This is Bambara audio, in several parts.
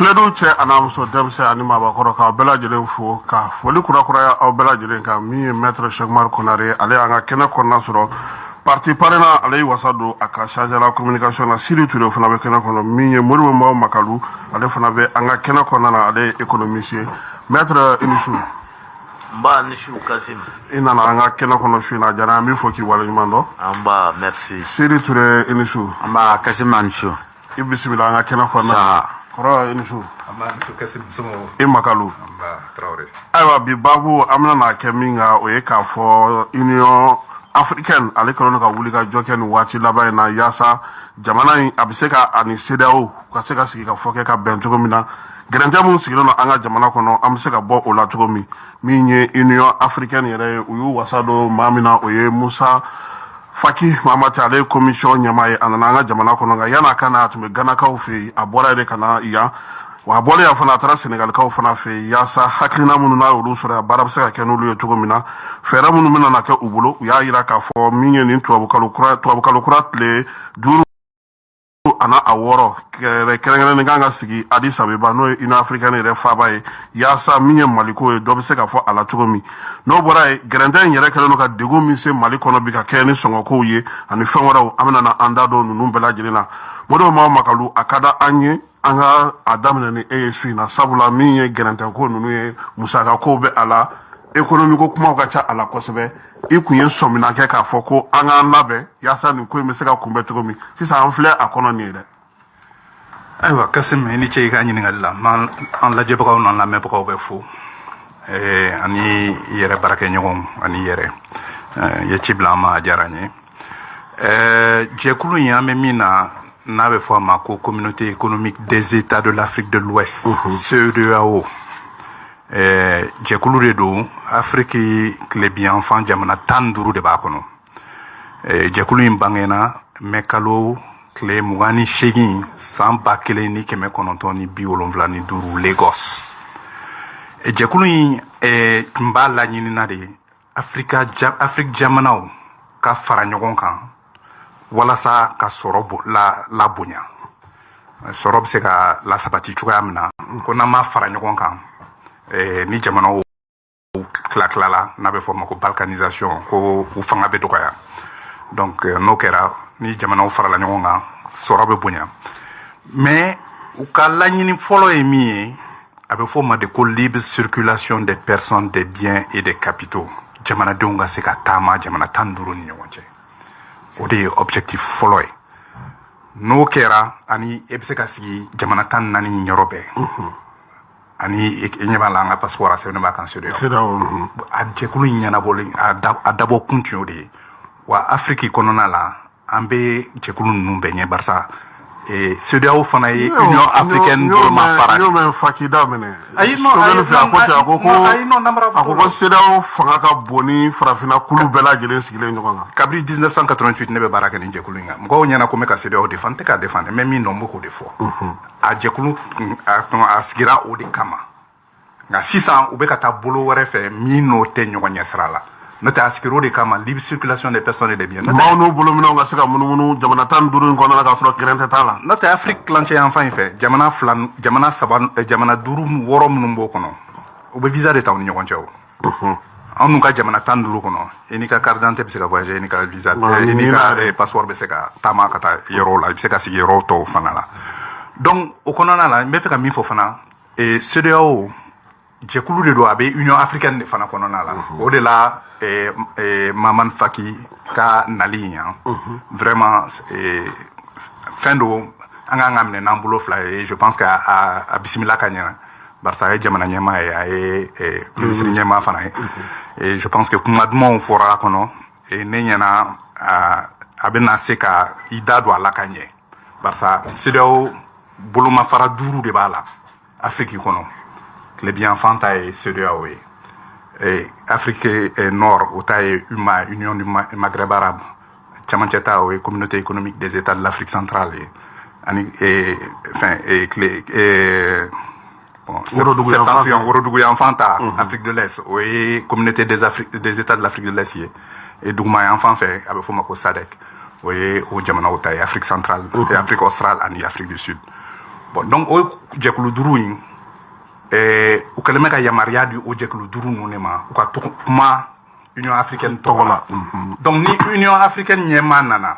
Kledu che anamso demse anima bakoro ka bela jelen fo ka foli kura kura aw bela jelen ka mi maître Cheikhmar Konare ale anga kena konna soro parti parena ale wasado aka charger la communication na Sidi Touré fana be kena kono mi Moribo Mbaw Makalu ale fana be anga kena konna na ale économiste maître Inisu Mba Nishu Kasim inana anga kena kono shina jana mi fo ki wala nyumando amba merci Sidi Touré Inisu amba Kasim Anshu ibismillah anga kena konna koro Inisu amba Nishu Kasim somo Makalu amba Traoré aywa bi babu amna na keminga o ye ka fo union africaine ale kɔnɔ ka wuli ka jɔ kɛ nin waati laban in na yaasa jamana in a bɛ se ka ani CEDEAO ka se ka sigi ka fɔ kɛ ka bɛn cogo min na gɛrɛntɛ mun sigilen don an ka jamana kɔnɔ an bɛ se ka bɔ o la cogo min min ye union africaine yɛrɛ ye u y'u wasa don maa min na o ye Musa Faki Mahamati ale ye commission ɲɛmaa ye a nana an ka jamana kɔnɔ nka yan'a ka na a tun bɛ Ganakaw fɛ yen a bɔra de ka na yan wa a bɔlen yan fana a taara Senegalikaw fana fɛ yen yaasa hakilina minnu n'a y'olu sɔrɔ yan baara bɛ se ka kɛ n'olu ye cogo min na fɛɛrɛ minnu bɛna na kɛ u bolo u y'a jira k'a fɔ min ye nin tubabukalo kura tile 5 ana a 6 kɛrɛnkɛrɛnnen kan ka sigi Addis Abeba n'o ye Union africaine yɛrɛ faaba ye yaasa min ye Maliko ye dɔ bɛ se ka fɔ a la cogo min n'o bɔra ye gɛrɛntɛ in yɛrɛ kɛlen don ka degun min se Mali kɔnɔ bi ka kɛ ni sɔngɔkow ye ani fɛn wɛrɛw an bɛna na an da don ninnu bɛɛ lajɛlen na Modibo Mbaw Makalu a ka da an ye an ka a daminɛ ni e ye su in na sabula min ye gɛrɛntɛko ninnu ye musakakow bɛ a la économique kumaw ka ca a la kosɛbɛ i kun ye sɔmina kɛ k'a fɔ ko an k'an labɛn yaasa nin ko in bɛ se ka kunbɛn cogo min sisan an filɛ a kɔnɔ nin ye dɛ ayiwa Kasim i ni ce i ka ɲininkali la an lajɛbagaw n'an lamɛnbagaw bɛ fo ani i yɛrɛ baarakɛɲɔgɔnw ani i yɛrɛ ye ci bila an ma a diyara n ye jɛkulu in an bɛ min na n'a bɛ fɔ a ma ko communauté économique des états de l'Afrique de l'Ouest CEDEAO jɛkulu de don Afrique tile biyanfan jamana 15 de b'a kɔnɔ jɛkulu in bangena mɛ kalo tile 28 san 1975 Lagos jɛkulu in tun b'a laɲinina de Afrique jamanaw ka fara ɲɔgɔn kan walasa ka sɔrɔ la bonya sɔrɔ bɛ se ka la sabati cogoya min na ko n'an ma fara ɲɔgɔn kan ni jamanaw tila n'a bɛ fɔ o ma ko balkanisation ko u fanga bɛ dɔgɔya donc n'o kɛra ni jamanaw farala ɲɔgɔn kan sɔrɔ bɛ bonya mais u ka laɲini fɔlɔ ye min ye a bɛ fɔ o ma de ko libre circulation des personnes des biens et des capitaux jamanadenw ka se ka taama jamana 15 ni ɲɔgɔn cɛ o de ye objectif fɔlɔ ye n'o kɛra ani e bɛ se ka sigi jamana 14 yɔrɔ bɛɛ ani ɲɛ b'a la an ka passeport a sɛbɛnnen b'a kan CEDEAO a jɛkulu ɲɛnabɔlen a dabɔ kun tun y'o de ye wa Afrique kɔnɔna la an bɛ jɛkulu ninnu bɛɛ ɲɛ barisa CEDEAO fana ye Union africaine boloma fara de. Y'o mɛn Faki da minɛ Sogɛli fɛ a ko ko CEDEAO fanga ka bon ni farafinna kulu bɛɛ lajɛlen sigilen ɲɔgɔn kan kabiri 1988 ne bɛ baara kɛ nin jɛkulu in kan mɔgɔw ɲɛna ko n bɛ ka CEDEAO défendre n tɛ k'a défendre mais min dɔn n b'o de fɔ a jɛkulu a sigira o de kama nka sisan u bɛ ka taa bolo wɛrɛ fɛ min n'o tɛ ɲɔgɔn ɲɛ sira la n'o tɛ a sigir'o de kama libre circulation des personnes et des biens maaw n'u bolominɛw ka se ka munumunu jamana 15 in kɔnɔna k'a sɔrɔ gɛrɛntɛ t'a la n'o tɛ Afrique tilancɛ yanfan in fɛ jamana 5 jamana 6 minnu b'o kɔnɔ u bɛ visa de ta u ni ɲɔgɔn cɛ o anw n'u ka jamana 15 kɔnɔ i n'i ka carte d'identité bɛ se ka voyager i n'i ka visa i n'i ka passeport bɛ se ka taama ka taa yɔrɔw la i bɛ se ka sigi yɔrɔ tɔw fana la donc o kɔnɔna la n bɛ fɛ ka min fɔ fana CEDEAO jɛkulu de don a bɛ Union africaine de fana kɔnɔna la o de la Mamman Faki ka nali yan vraiment fɛn don an k'an ka minɛ n'an bolo fila ye je pense que a bisimila ka ɲɛ barisa a ye jamana ɲɛmaa ye a ye ministre ɲɛmaa fana ye et je pense que kuma dumanw fɔra a kɔnɔ ne ɲɛna a bɛna se ka i da don a la ka ɲɛ barisa CEDEAO bolomafara 5 de b'a la Afrique kɔnɔ tile biyanfan ta ye CEDEAO ye Afrique Nord o ta ye UMA Union du Maghreb arabe camancɛ ta o ye communauté économique des états de l'Afrique centrale ye ani Worodugu yanfan ta Afrique de l'Est o ye communauté des états de l'Afrique de l'Est ye et duguma yanfan fɛ a bɛ fɔ o ma ko SADC o ye o jamanaw ta ye Afrique centrale Afrique australe ani Afrique du Sud bon donc o jɛkulu duuru in u kɛlen bɛ ka yamaruya di o jɛkulu duuru ninnu de ma u ka kuma union africaine tɔgɔ la donc ni union africaine ɲɛmaa nana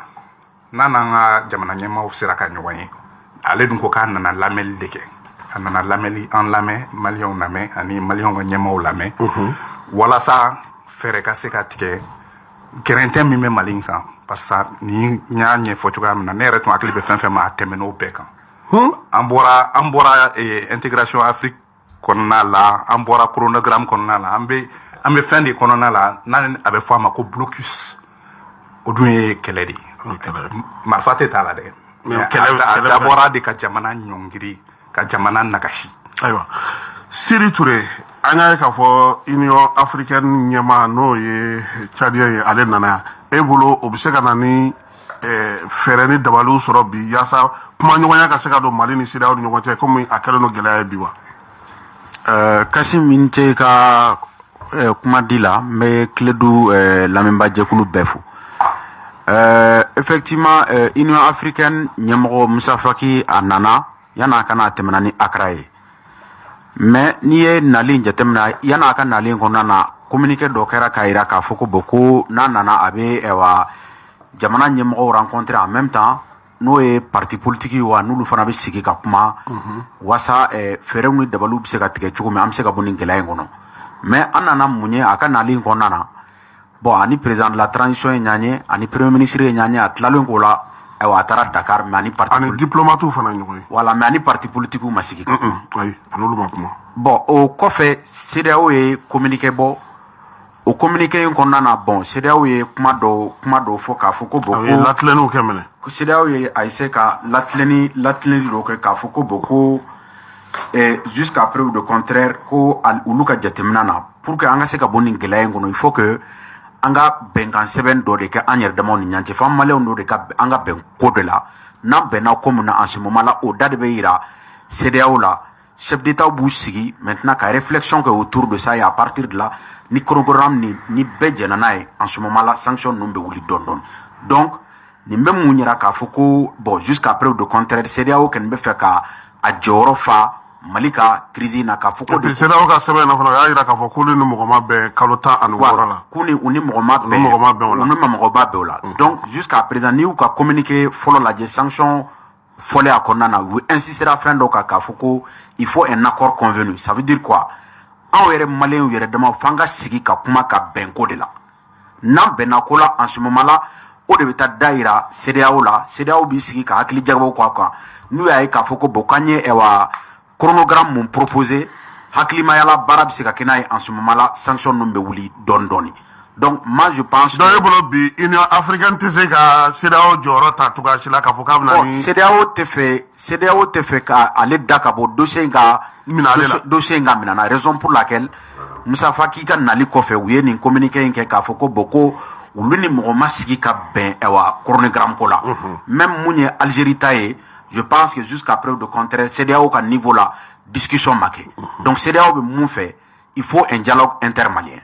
n'a n'an ka jamana ɲɛmaaw sera ka ɲɔgɔn ye ale dun ko k'a nana lamɛnli de kɛ a nana lamɛnli an lamɛn maliyɛnw lamɛn ani maliyɛnw ka ɲɛmaaw lamɛn walasa fɛɛrɛ ka se ka tigɛ gɛrɛntɛ min bɛ mali in kan parce que ni n y'a ɲɛfɔ cogoya min na ne yɛrɛ tun hakili bɛ fɛn fɛn ma a tɛmɛn'o bɛɛ kan an bɔra intégration afrique kɔnɔna la an bɔra chronogramme kɔnɔna la an bɛ fɛn de kɔnɔna la n'a a bɛ fɔ a ma ko blocus o dun ye kɛlɛ de ye marifa tɛ t'a la dɛ a dabɔra de ka jamana ɲɔngiri ka jamana nagasi. Ayiwa Siri Ture an y'a ye k'a fɔ union africaine ɲɛmaa n'o ye Tchadien ye ale nana e bolo o bɛ se ka na ni fɛɛrɛ ni dabaliw sɔrɔ bi yaasa kuma ɲɔgɔnya ka se ka don Mali ni CEDEAO ni ɲɔgɔn cɛ komi a kɛlen don gɛlɛya ye bi wa. Kasim min tɛ ka kuma di la n bɛ tile du lamɛnbajɛkulu bɛɛ fo. Effectivement union africaine ɲɛmɔgɔ Musa Faki a nana yan'a kana tɛmɛna ni Accra ye mais n'i ye nali jateminɛ yan'a ka nali kɔnɔna na communiqué dɔ kɛra k'a jira k'a fɔ ko bon ko n'a nana a bɛ jamana ɲɛmɔgɔw rencontrer en même temps n'o ye parti politique wa n'olu fana bɛ sigi ka kuma wasa fɛɛrɛw ni dabaliw bɛ se ka tigɛ cogo min an bɛ se ka bɔ nin gɛlɛya in kɔnɔ mais an nana mun ye a ka nali kɔnɔna na bon ani président de la transition ye ɲan ye ani premier ministre ye ɲan ye a tilalen k'o la a taara Dakar mais ani parti ani diplomate fana ɲɔgɔn ye voilà mais ani parti politique ma sigi ka kuma ayi an'olu ma kuma bon o kɔfɛ CEDEAO ye communiqué bɔ o communiqué in kɔnɔna na bon CEDEAO ye kuma dɔ fɔ k'a fɔ ko bon ko latilɛniw kɛ minɛ CEDEAO ye a essayer ka latilɛni dɔ kɛ k'a fɔ ko bon ko jusqu'à preuve de contraire ko olu ka jateminɛ na pour que an ka se ka bɔ nin gɛlɛya in kɔnɔ il faut que an ka bɛnkan sɛbɛn dɔ de kɛ an yɛrɛ damaw ni ɲɔgɔn cɛ f'an maliyɛnw dɔ de ka an ka bɛn ko de la n'an bɛnna ko min na en ce moment là o da de bɛ yira CEDEAO la chef d'état b'u sigi maintenant ka réflexion kɛ autour de ça et à partir de là ni programme ni bɛɛ jɛna n'a ye en ce moment là sanction ninnu bɛ wuli dɔɔni dɔɔni donc nin bɛ mun yira k'a fɔ ko bon jusqu'à preuve de contraire CEDEAO kɔni bɛ fɛ ka a jɔyɔrɔ fa Mali ka crise na k'a fɔ ko de CEDEAO ka sɛbɛn na fana y'a jira k'a fɔ ko ni mɔgɔ ma bɛn kalo 16 la ko ni mɔgɔ ma bɛn o la donc jusqu'à présent ni y'u ka communiqué fɔlɔ lajɛ sanction fɔlen a kɔnɔna na u insistera fɛn dɔ kan k'a fɔ ko il faut un accord convenu ça veut dire quoi anw yɛrɛ maliyɛnw yɛrɛ dama f'an ka sigi ka kuma ka bɛn ko de la n'an bɛnna ko la en ce moment là o de bɛ taa da yira CEDEAO la CEDEAO b'i sigi ka hakili jagabɔ k'a kan n'u y'a ye k'a fɔ ko bon k'an ye chronogramme mun proposé hakilimayala baara bɛ se ka kɛ n'a ye en ce moment là sanction ninnu bɛ wuli dɔɔni dɔɔni donc moi je pense donc e bolo bi union africaine tɛ se ka CEDEAO jɔyɔrɔ ta cogoya si la k'a fɔ k'a bɛ na ni CEDEAO tɛ fɛ ka ale da ka bɔ dossier in ka minɛ na raison pour laquelle Musa Faki ka nali kɔfɛ u ye nin communiqué in kɛ k'a fɔ ko bon ko olu ni mɔgɔ ma sigi ka bɛn chronogramme ko la même mun ye Algérie ta ye je pense que jusqu'à preuve de contraire CEDEAO ka niveau la discussion ma kɛ donc CEDEAO bɛ mun fɛ il faut un dialogue intermalien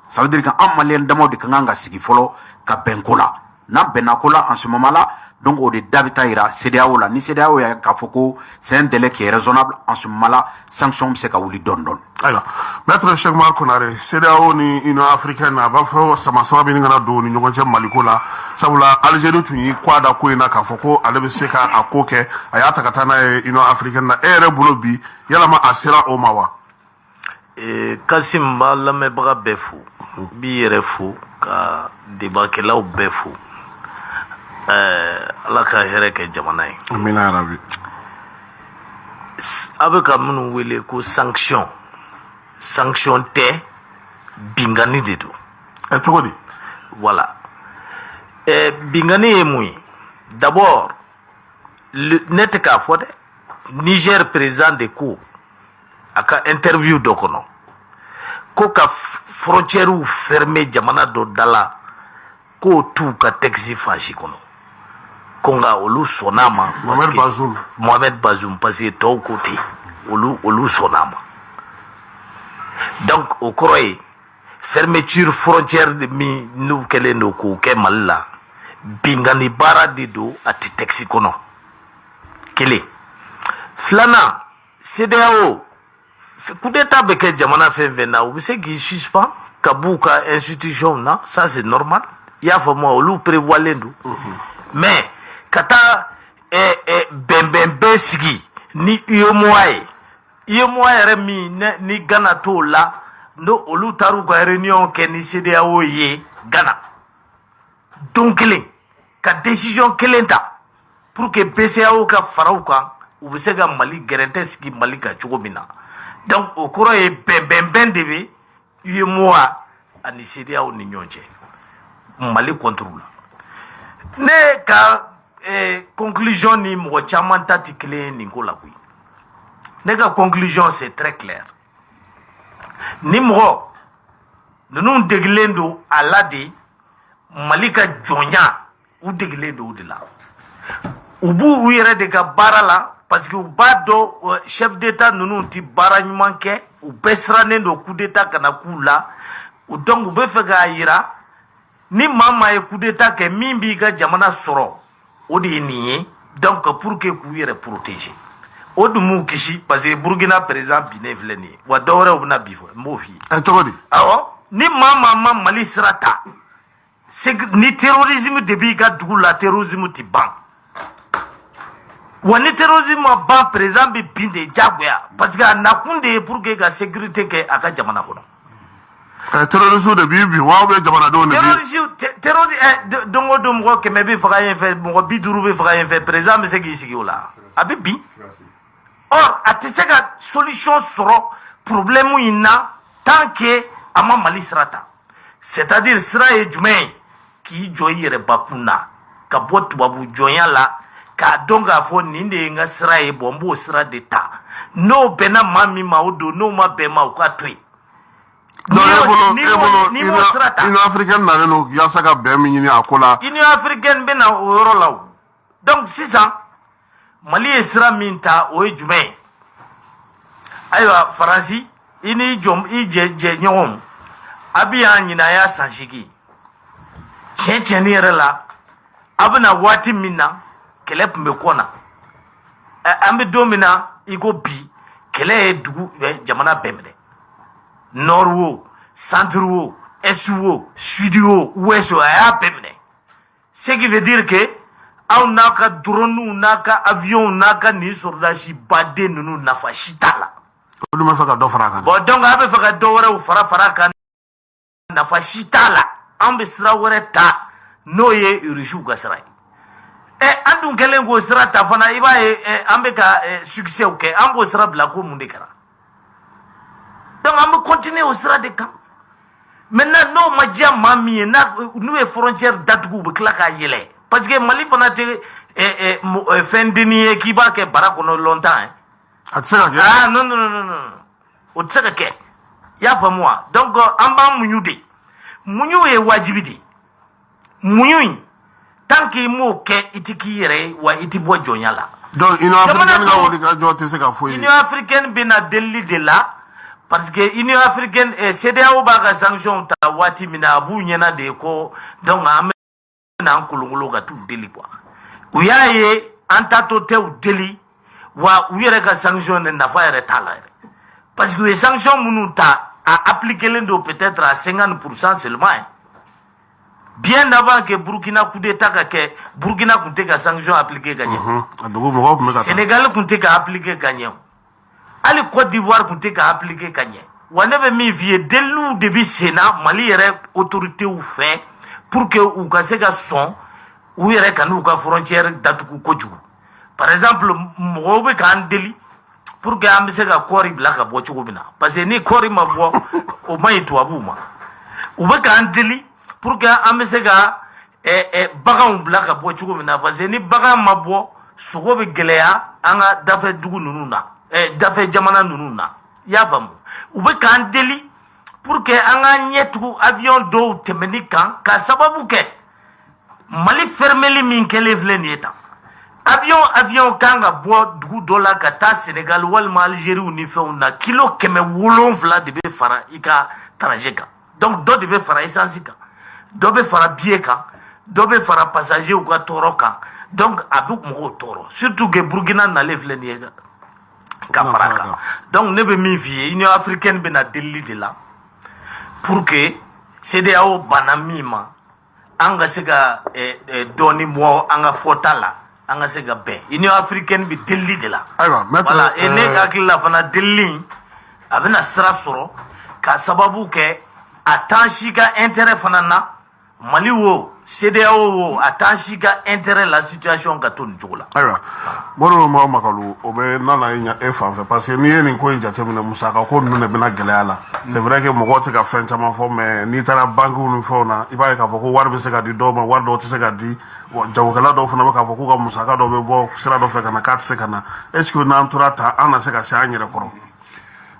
ça veut dire que an maliyɛn damaw de ka kan ka sigi fɔlɔ ka bɛn ko la n'an bɛnna ko la en ce moment là donc o de da bɛ taa yira CEDEAO la ni CEDEAO y'a k'a fɔ ko c'est un délai qui est raisonnable en ce moment là sanction bɛ se ka wuli dɔɔni dɔɔni. ayiwa maître Cheikh Oumar Konare CEDEAO ni union africaine a b'a fɔ sama min kana don ni ɲɔgɔn cɛ Maliko la sabula Algérie tun y'i kɔ a da ko in na k'a fɔ ko ale bɛ se ka a ko kɛ a y'a ta ka taa n'a ye union africaine na e yɛrɛ bolo bi yalama a sera o ma wa. Kasim b'a lamɛnbaga bɛɛ fo b'i yɛrɛ fo ka debatkɛlaw bɛɛ fo ala ka hɛrɛ kɛ jamana ye. amina yarabi. a bɛ ka minnu wele ko sanction tɛ bingani de don. cogo di. voilà bingani ye mun ye d'abord ne tɛ k'a fɔ dɛ Niger président de ko a ka interview dɔ kɔnɔ ko ka frontière fermer jamana dɔ da la k'o t'u ka texte fansi kɔnɔ ko nka olu sɔnn'a ma Mohamed Bazoum parce que tɔw ko ten olu sɔnn'a ma donc o kɔrɔ ye fermeture frontière min n'u kɛlen don k'o kɛ Mali la bingani baara de don a tɛ texte kɔnɔ kelen Flana, CDAO, coup d'état beke jamana fait vena, vous savez qu'il suspend, kabuka institution na, ça c'est normal. Il y a vraiment ou prévoit l'endou. Mais kata ben sigi ni UEMOA remi ni Ghana to la no olu taru ka réunion ke ni CDAO ye Ghana. Donc ka décision kelenta pour que BCAO ka farau kan u be se ka Mali guarantee sigi Mali ka cogo min na. Donc o kɔrɔ ye bɛnbɛnbɛn de bɛ UEMOA ani CEDEAO ni ɲɔgɔn cɛ Mali contrôle la ne ka conclusion ni mɔgɔ caman ta tɛ kelen ye nin ko la koyi ne ka conclusion c'est très clair ni mɔgɔ ninnu degilen don a la de Mali ka jɔnya u degilen don o de la u b'u u yɛrɛ de ka baara la parce que u b'a dɔn chef d'état ninnu tɛ baara ɲuman kɛ u bɛɛ sirannen don coup d'état kana k'u la donc u bɛ fɛ k'a yira ni maa ye coup d'état kɛ min b'i ka jamana sɔrɔ o de ye nin ye donc pour que k'u yɛrɛ protéger o dun m'u kisi parce que Burkina président binnen filɛ nin ye wa dɔwɛrɛw bɛna bi fɔ n b'o f'i ye. cogo di. awɔ ni maa ma Mali sira ta ni terrorisme de b'i ka dugu la terrorisme tɛ ban. Wa ni terrorisme ma ban président bi bin de jagoya parce que a nakun de ye pour que ka sécurité kɛ a ka jamana kɔnɔ. Terrorisme de b'i bin wa ou bien jamanadenw de bi. terroriste don o don mɔgɔ 100 bɛ faga yen fɛ mɔgɔ 50 bɛ faga yen fɛ président bɛ se k'i sigi o la a bɛ bin. Or a tɛ se ka solution sɔrɔ problème in na tant que a ma Mali sira ta c'est-à-dire sira ye jumɛn ye k'i jɔ i yɛrɛ bakun na ka bɔ tubabu jɔnya la. K'a dɔn k'a fɔ nin de ye n ka sira ye bon n b'o sira de ta n'o bɛnna maa min ma o don n'o ma bɛn ma o k'a to yen. Ni m'o sira ta. Union africaine nalen don yaasa ka bɛn min ɲini a ko la. Union africaine bɛ na o yɔrɔ la o donc sisan Mali ye sira min ta o ye jumɛn ye ayiwa Faransi i ni jɛ ɲɔgɔnw a bɛ yan ɲinan a y'a san 8 tiɲɛ yɛrɛ la a bɛ na waati min na. Kɛlɛ tun bɛ kɔ na an bɛ don min na i ko bi kɛlɛ ye dugu jamana bɛɛ minɛ nord o centre o est o sud o ouest o a y'a bɛɛ minɛ ce qui veut dire que anw n'a ka drone n'a ka avion n'a ka nin soldats baden ninnu nafa si t'a la. olu ma fɛ ka dɔ fara a kan. bon donc a bɛ fɛ ka dɔ wɛrɛw fara a kan nafa si t'a la an bɛ sira wɛrɛ ta n'o ye Rusiw ka sira ye. An dun kɛlen k'o sira ta fana i b'a ye an bɛ ka succès kɛ an b'o sira bila ko mun de kɛra donc an bɛ continuer o sira de kan maintenant n'o ma diya maa min ye n'u ye frontière datugu u bɛ tila k'a yɛlɛ parce que Mali fana tɛ fɛn denni ye k'i b'a kɛ bara kɔnɔ longtemps a tɛ se ka kɛ. ah non o tɛ se ka kɛ i y'a faamu wa donc an b'an muɲu de muɲu ye wajibi de muɲu in tant que m'o kɛ i tɛ k'i yɛrɛ ye wa i tɛ bɔ jɔnya la. donc Union africaine ka wulikajɔ tɛ se ka foyi ye. Union africaine bɛ na delili de la parce que Union africaine CEDEAO b'a ka sanction ta waati min na a b'u ɲɛna de ko donc an bɛna an kolonkolon ka t'u deli quoi u y'a ye an tatɔ tɛ u deli wa u yɛrɛ ka sanction de nafa yɛrɛ t'a la yɛrɛ parce que u ye sanction minnu ta a appliqué don peut-être à 50% seulement. Bien avant que Burkina coup d'état ka kɛ Burkina tun tɛ ka sanction appliquer ka ɲɛ Sénégal tun tɛ ka appliquer ka ɲɛ hali Côte d'Ivoire tun tɛ ka appliquer ka ɲɛ wa ne bɛ min f'i ye deliliw de bɛ sen na Mali yɛrɛ autorités fɛ pour que u ka se ka sɔn u yɛrɛ ka n'u ka frontière datugu kojugu par exemple mɔgɔw bɛ k'an deli pour que an bɛ se ka kɔɔri bila ka bɔ cogo min na parce que ni kɔɔri ma bɔ o ma ɲi tubabuw ma u bɛ k'an deli pour que an bɛ se ka baganw bila ka bɔ cogo min na parce que ni bagan ma bɔ sogo bɛ gɛlɛya an ka dafɛ dugu ninnu na dafɛ jamana ninnu na i y'a faamu u bɛ k'an deli pour que an ka ɲɛ tugu avion dɔw tɛmɛni kan ka sababu kɛ Mali fermeli min kɛlen filɛ nin ye tan avion kan ka bɔ dugu dɔ la ka taa Sénégal walima Algérie ni fɛnw na kilo 700 de bɛ fara i ka trajet kan donc dɔ de bɛ fara essence kan. Dɔ bɛ fara billet kan dɔ bɛ fara passager ka tɔɔrɔ kan donc a bɛ mɔgɔw tɔɔrɔ surtout que Burkina nalen filɛ nin ye ka fara kan donc ne bɛ min f'i ye union africaine bɛna delili de la pour que CEDEAO banna min ma an ka se ka dɔɔni bɔ an ka fɔta la an ka se ka bɛn union africaine bɛ delili de la voilà et ne hakili la fana delili a bɛna sira sɔrɔ ka sababu kɛ a t'an si ka intérêt fana na Mali wo CEDEAO wo a t'an si ka intérêt la situation ka to nin cogo la. Ayiwa Modibo Makalu o bɛ nana ye e fan fɛ parce que n'i ye nin ko in jateminɛ musaka ko ninnu de bɛna gɛlɛya la c'est vrai que mɔgɔw tɛ ka fɛn caman fɔ mais n'i taara banques ni fɛnw na i b'a ye k'a fɔ ko wari bɛ se ka di dɔw ma wari dɔw tɛ se ka di jagokɛla dɔw fana bɛ k'a fɔ k'u ka musaka dɔw bɛ bɔ sira dɔ fɛ ka na k'a tɛ se ka na est ce que n'an tora ta an na se ka se an yɛrɛ kɔrɔ.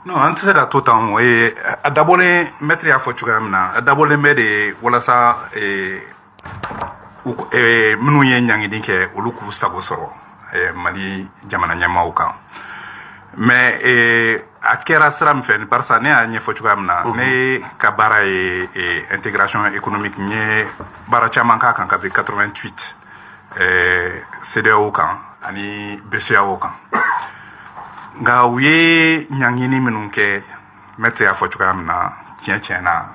Non, an tɛ se ka to tan o ye a dabɔlen maître y'a fɔ cogoya min na a dabɔlen bɛ de walasa minnu ye ɲangini kɛ olu k'u sago sɔrɔ Mali jamana ɲɛmaaw kan mais a kɛra sira min fɛ barisa ne y'a ɲɛfɔ cogoya min na ne ka baara ye intégration économique n ye baara caman k'a kan kabini 88 CEDEAO kan ani BCEAO kan nka u ye ɲangini minnu kɛ maître y'a fɔ cogoya min na tiɲɛ na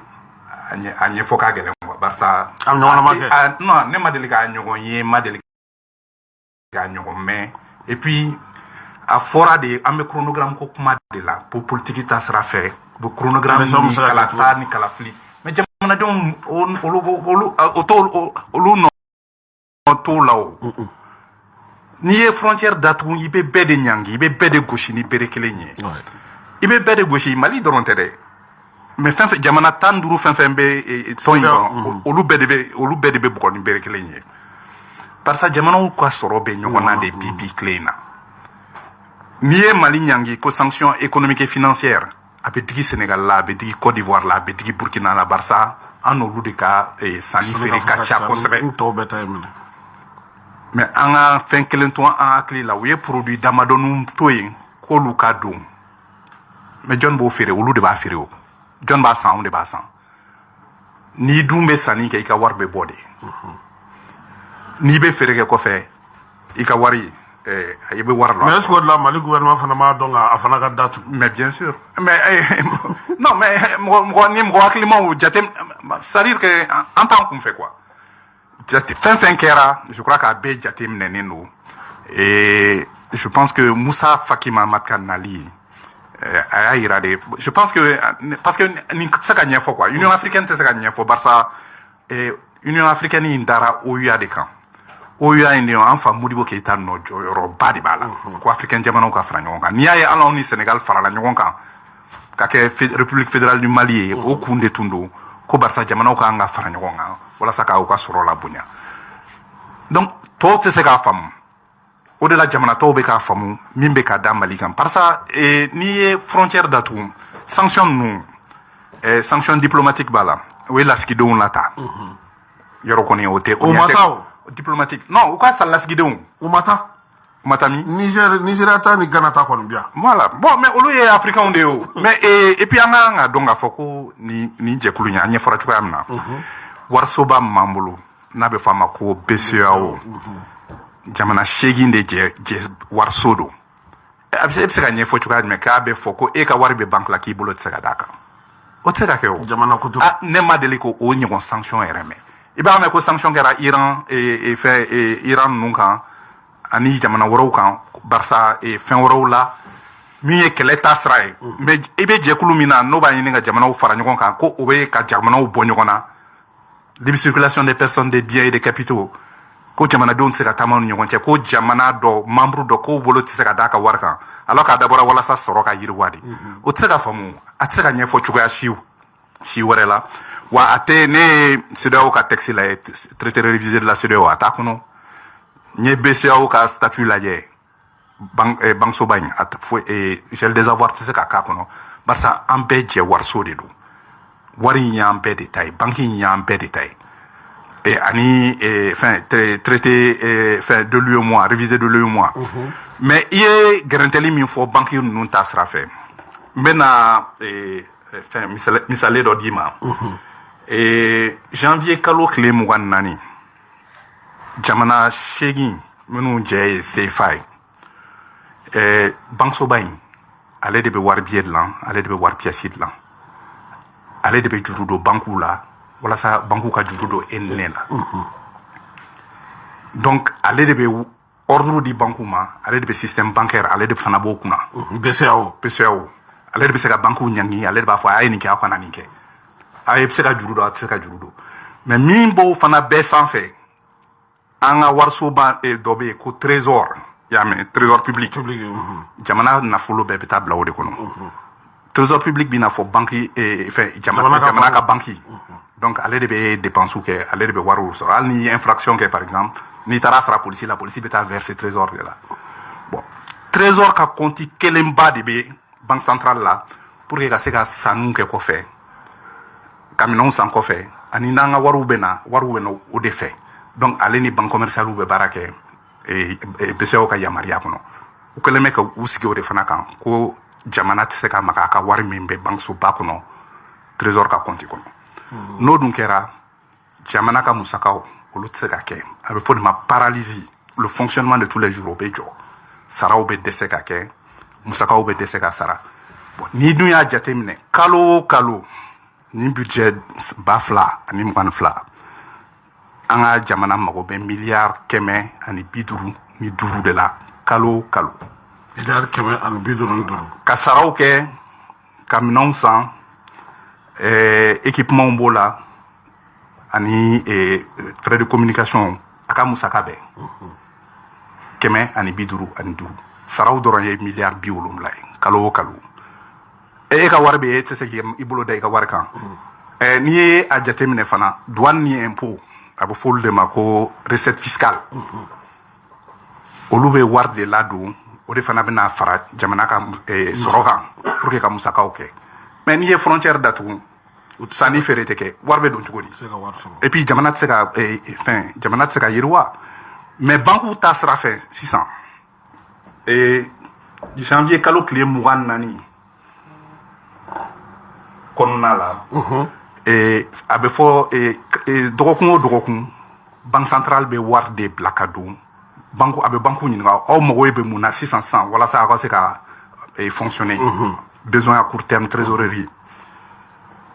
a ɲɛfɔ ka gɛlɛn quoi barisa non ne ma deli k'a ɲɔgɔn ye ma deli k'a ɲɔgɔn mɛn et puis a fɔra de an bɛ chronogramme ko kuma de la pour politique ta sira fɛ u bɛ chronogramme ni kalata ni kalafili mais jamanadenw olu nɔ t'o la o n'i ye frontière datugu i bɛ bɛɛ de ɲangi i bɛ bɛɛ de gosi ni bere kelen ye i bɛ bɛɛ de gosi Mali dɔrɔn tɛ dɛ mais fɛn fɛn jamana 15 fɛn fɛn bɛ tɔn in kɔnɔ olu bɛɛ de bɛ bugɔ ni bere kelen ye parce que jamanaw ka sɔrɔ bɛ ɲɔgɔn na de bi tile in na n'i ye Mali ɲangi ko sanction économique et financière a bɛ digi Sénégal la a bɛ digi Côte d'Ivoire la a bɛ digi Burkina la barisa an n'olu de ka sanni feere ka ca kosɛbɛ mais an ka fɛn kelen to an hakili la u ye produit damadɔninw to yen k'olu ka don mais jɔn b'o feere olu de b'a feere o jɔn b'a san anw de b'a san n'i dun bɛ sanni kɛ i ka wari bɛ bɔ de n'i bɛ feere kɛ kɔfɛ i ka wari i bɛ wari la. mais est-ce que o de la Mali gouvernement fana m'a dɔn a fana ka datugu. mais bien sûr mais non mais ni mɔgɔ hakilimaw jate c'est à dire que an t'an kunfɛ quoi fɛn fɛn kɛra je crois k'a bɛɛ jate minɛnen don et je pense que Moussa Faki Mahamat ka nali a y'a yira de je pense que parce que nin tɛ se ka ɲɛfɔ quoi Union africaine tɛ se ka ɲɛfɔ barisa Union africaine in dara OUA de kan OUA in de an fa Modibo Keïta nɔ jɔyɔrɔba de b'a la ko africain jamanaw ka fara ɲɔgɔn kan n'i y'a ye hali anw ni Sénégal farala ɲɔgɔn kan ka kɛ République fédérale du Mali ye o kun de tun don ko barisa jamanaw ka kan ka fara ɲɔgɔn kan walasa k'aw ka sɔrɔ la bonya donc tɔw tɛ se k'a faamu o de la jamana tɔw bɛ k'a faamu min bɛ ka da Mali kan barisa n'i ye frontière datugu sanction ninnu sanction diplomatique b'a la o ye lasigidenw lata yɔrɔ kɔni o tɛ o ma taa o diplomatique non u ka sa lasigidenw o ma taa Matami Nigeria ta ni Ghana ta kɔni biya voilà bon mais olu ye africain de o mais et puis an ka dɔn k'a fɔ ko ni jɛkulu in a ɲɛfɔra cogoya min na warisoba min b'an bolo n'a bɛ fɔ a ma ko BCEAO jamana 8 de jɛ wariso don e bɛ se ka ɲɛfɔ cogoya jumɛn k'a bɛ fɔ ko e ka wari bɛ banque la k'i bolo tɛ se ka d'a kan o tɛ se ka kɛ o jamana kutu ne ma deli ko o ɲɔgɔn sanction yɛrɛ mɛn i b'a mɛn ko sanction kɛra Iran Iran ninnu kan ani jamana wɛrɛw kan barisa fɛn wɛrɛw la min ye kɛlɛ ta sira ye mais i bɛ jɛkulu min na n'o b'a ɲini ka jamanaw fara ɲɔgɔn kan ko o bɛ ka jamanaw bɔ ɲɔgɔn na libre circulation des personnes des biens et des capitaux ko jamanadenw tɛ se ka taama ni ɲɔgɔn cɛ ko jamana dɔ membre dɔ k'o bolo tɛ se ka d'a ka wari kan alors k'a dabɔra walasa sɔrɔ ka yiriwa de o tɛ se ka faamu a tɛ se ka ɲɛfɔ cogoya si wɛrɛ la wa a tɛ ne ye CEDEAO ka texte lajɛ traité révisé de la CEDEAO a t'a kɔnɔ n ye BCEAO ka statut lajɛ bansoba in gel des avoirs tɛ se ka k'a kɔnɔ barisa an bɛɛ jɛ wariso de don wari in y'an bɛɛ de ta ye banque in y'an bɛɛ de ta ye ani traité de l'UEMOA révisé de l'UEMOA mais i ye gɛrɛntɛli min fɔ banque ninnu ta sira fɛ n bɛna misale dɔ d'i ma janvier kalo tile 24 jamana 8 minnu jɛ ye CFA ye bansoba in ale de bɛ wari billet dilan ale de bɛ wari pièce dilan ale de bɛ juru don banque la walasa banque ka juru don e ni ne la donc ale de bɛ ordre di banque ma ale de bɛ système bancaire ale de fana b'o kunna BCEAO ale de bɛ se ka banque ɲangi ale de b'a fɔ a ye nin kɛ aw kana nin kɛ a ye bɛ se ka juru don a tɛ se ka juru don mais min b'o fana bɛɛ sanfɛ an ka warisoba dɔ bɛ yen ko trésor y'a mɛn trésor public jamana nafolo bɛɛ bɛ taa bila o de kɔnɔ trésor public b'i n'a fɔ banque fɛn jamana ka banque donc ale de bɛ dépenses kɛ ale de bɛ wariw sɔrɔ hali ni infraction kɛ par exemple n'i taara sara polisi la polisi bɛ taa verser trésor de la bon trésor ka compte kelenba de bɛ banque centrale la pour que ka se ka sanu kɛ kɔfɛ ka minɛnw san kɔfɛ ani n'an ka wariw bɛ na o de fɛ donc ale ni banque commerciale bɛ baara kɛ BCEAO ka yamaruya kɔnɔ u kɛlen bɛ ka u sigi o de fana kan ko jamana tɛ se ka maga a ka wari min bɛ banque soba kɔnɔ trésor ka compte kɔnɔ n'o dun kɛra jamana ka musakaw olu tɛ se ka kɛ a bɛ fɔ de ma paralysie le fonctionnement de tous les jours o bɛ jɔ saraw bɛ dɛsɛ ka kɛ musakaw bɛ dɛsɛ ka sara bon n'i dun y'a jateminɛ kalo o kalo ni budget 2022 an ka jamana mago bɛ miliyari 150 de la kalo o kalo miliyari 150 ka saraw kɛ ka minɛnw san équipement b'o la ani frais de communication a ka musaka bɛɛ 150 saraw dɔrɔn ye miliyari 70 ye kalo o kalo e ka wari bɛ e tɛ se k'i bolo da i ka wari kan n'i ye a jateminɛ fana douane ni impôt a bɛ fɔ olu de ma ko recette fiscale olu bɛ wari de ladon o de fana bɛna fara jamana ka sɔrɔ kan pour que ka musakaw kɛ mais n'i ye frontière datugu sanni feere tɛ kɛ wari bɛ don cogo di et puis jamana tɛ se ka jamana tɛ se ka yiriwa mais banque ta sira fɛ sisan janvier kalo tile 24 kɔnɔna la a bɛ fɔ dɔgɔkun o dɔgɔkun banque centrale bɛ wari de bila ka don a bɛ banque ɲininka aw mago bɛ mun na sisan walasa aw ka se ka fonctionner besoin à court terme trésorerie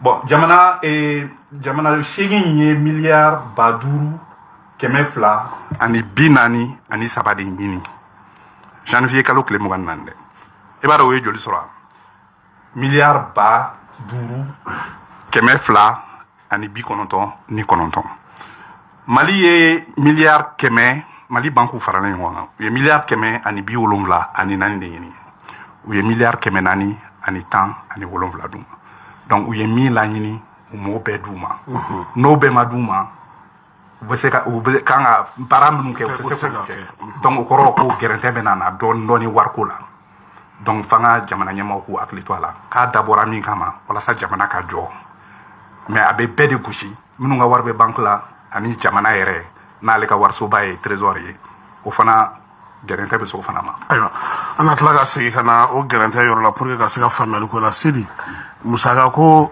bon jamana 8 ye miliyari 543 de ɲini janvier kalo tile 24 dɛ i b'a dɔn o ye joli sɔrɔ miliyari 5,299 Mali ye miliyari 100 Mali banque faralen ɲɔgɔn kan u ye miliyari 174 de ɲini u ye miliyari 417 d'u ma donc u ye min laɲini u m'o bɛɛ d'u ma n'o bɛɛ ma d'u ma u bɛ kan ka baara minnu kɛ u tɛ se k'o kɛ donc o kɔrɔ ko gɛrɛntɛ bɛ na dɔɔni wariko la donc fanga jamana ɲɛmɔgɔw k'u hakili to a la k'a dabɔra min kama walasa jamana ka jɔ mais a bɛ bɛɛ de gosi minnu ka wari bɛ banque la ani jamana yɛrɛ n'ale ka warisoba ye trésor ye o fana gɛrɛntɛ bɛ se o fana ma. ayiwa an na tila ka segin ka na o gɛrɛntɛ yɔrɔ la pour que ka se ka faamuyali ko la Sidi musaka ko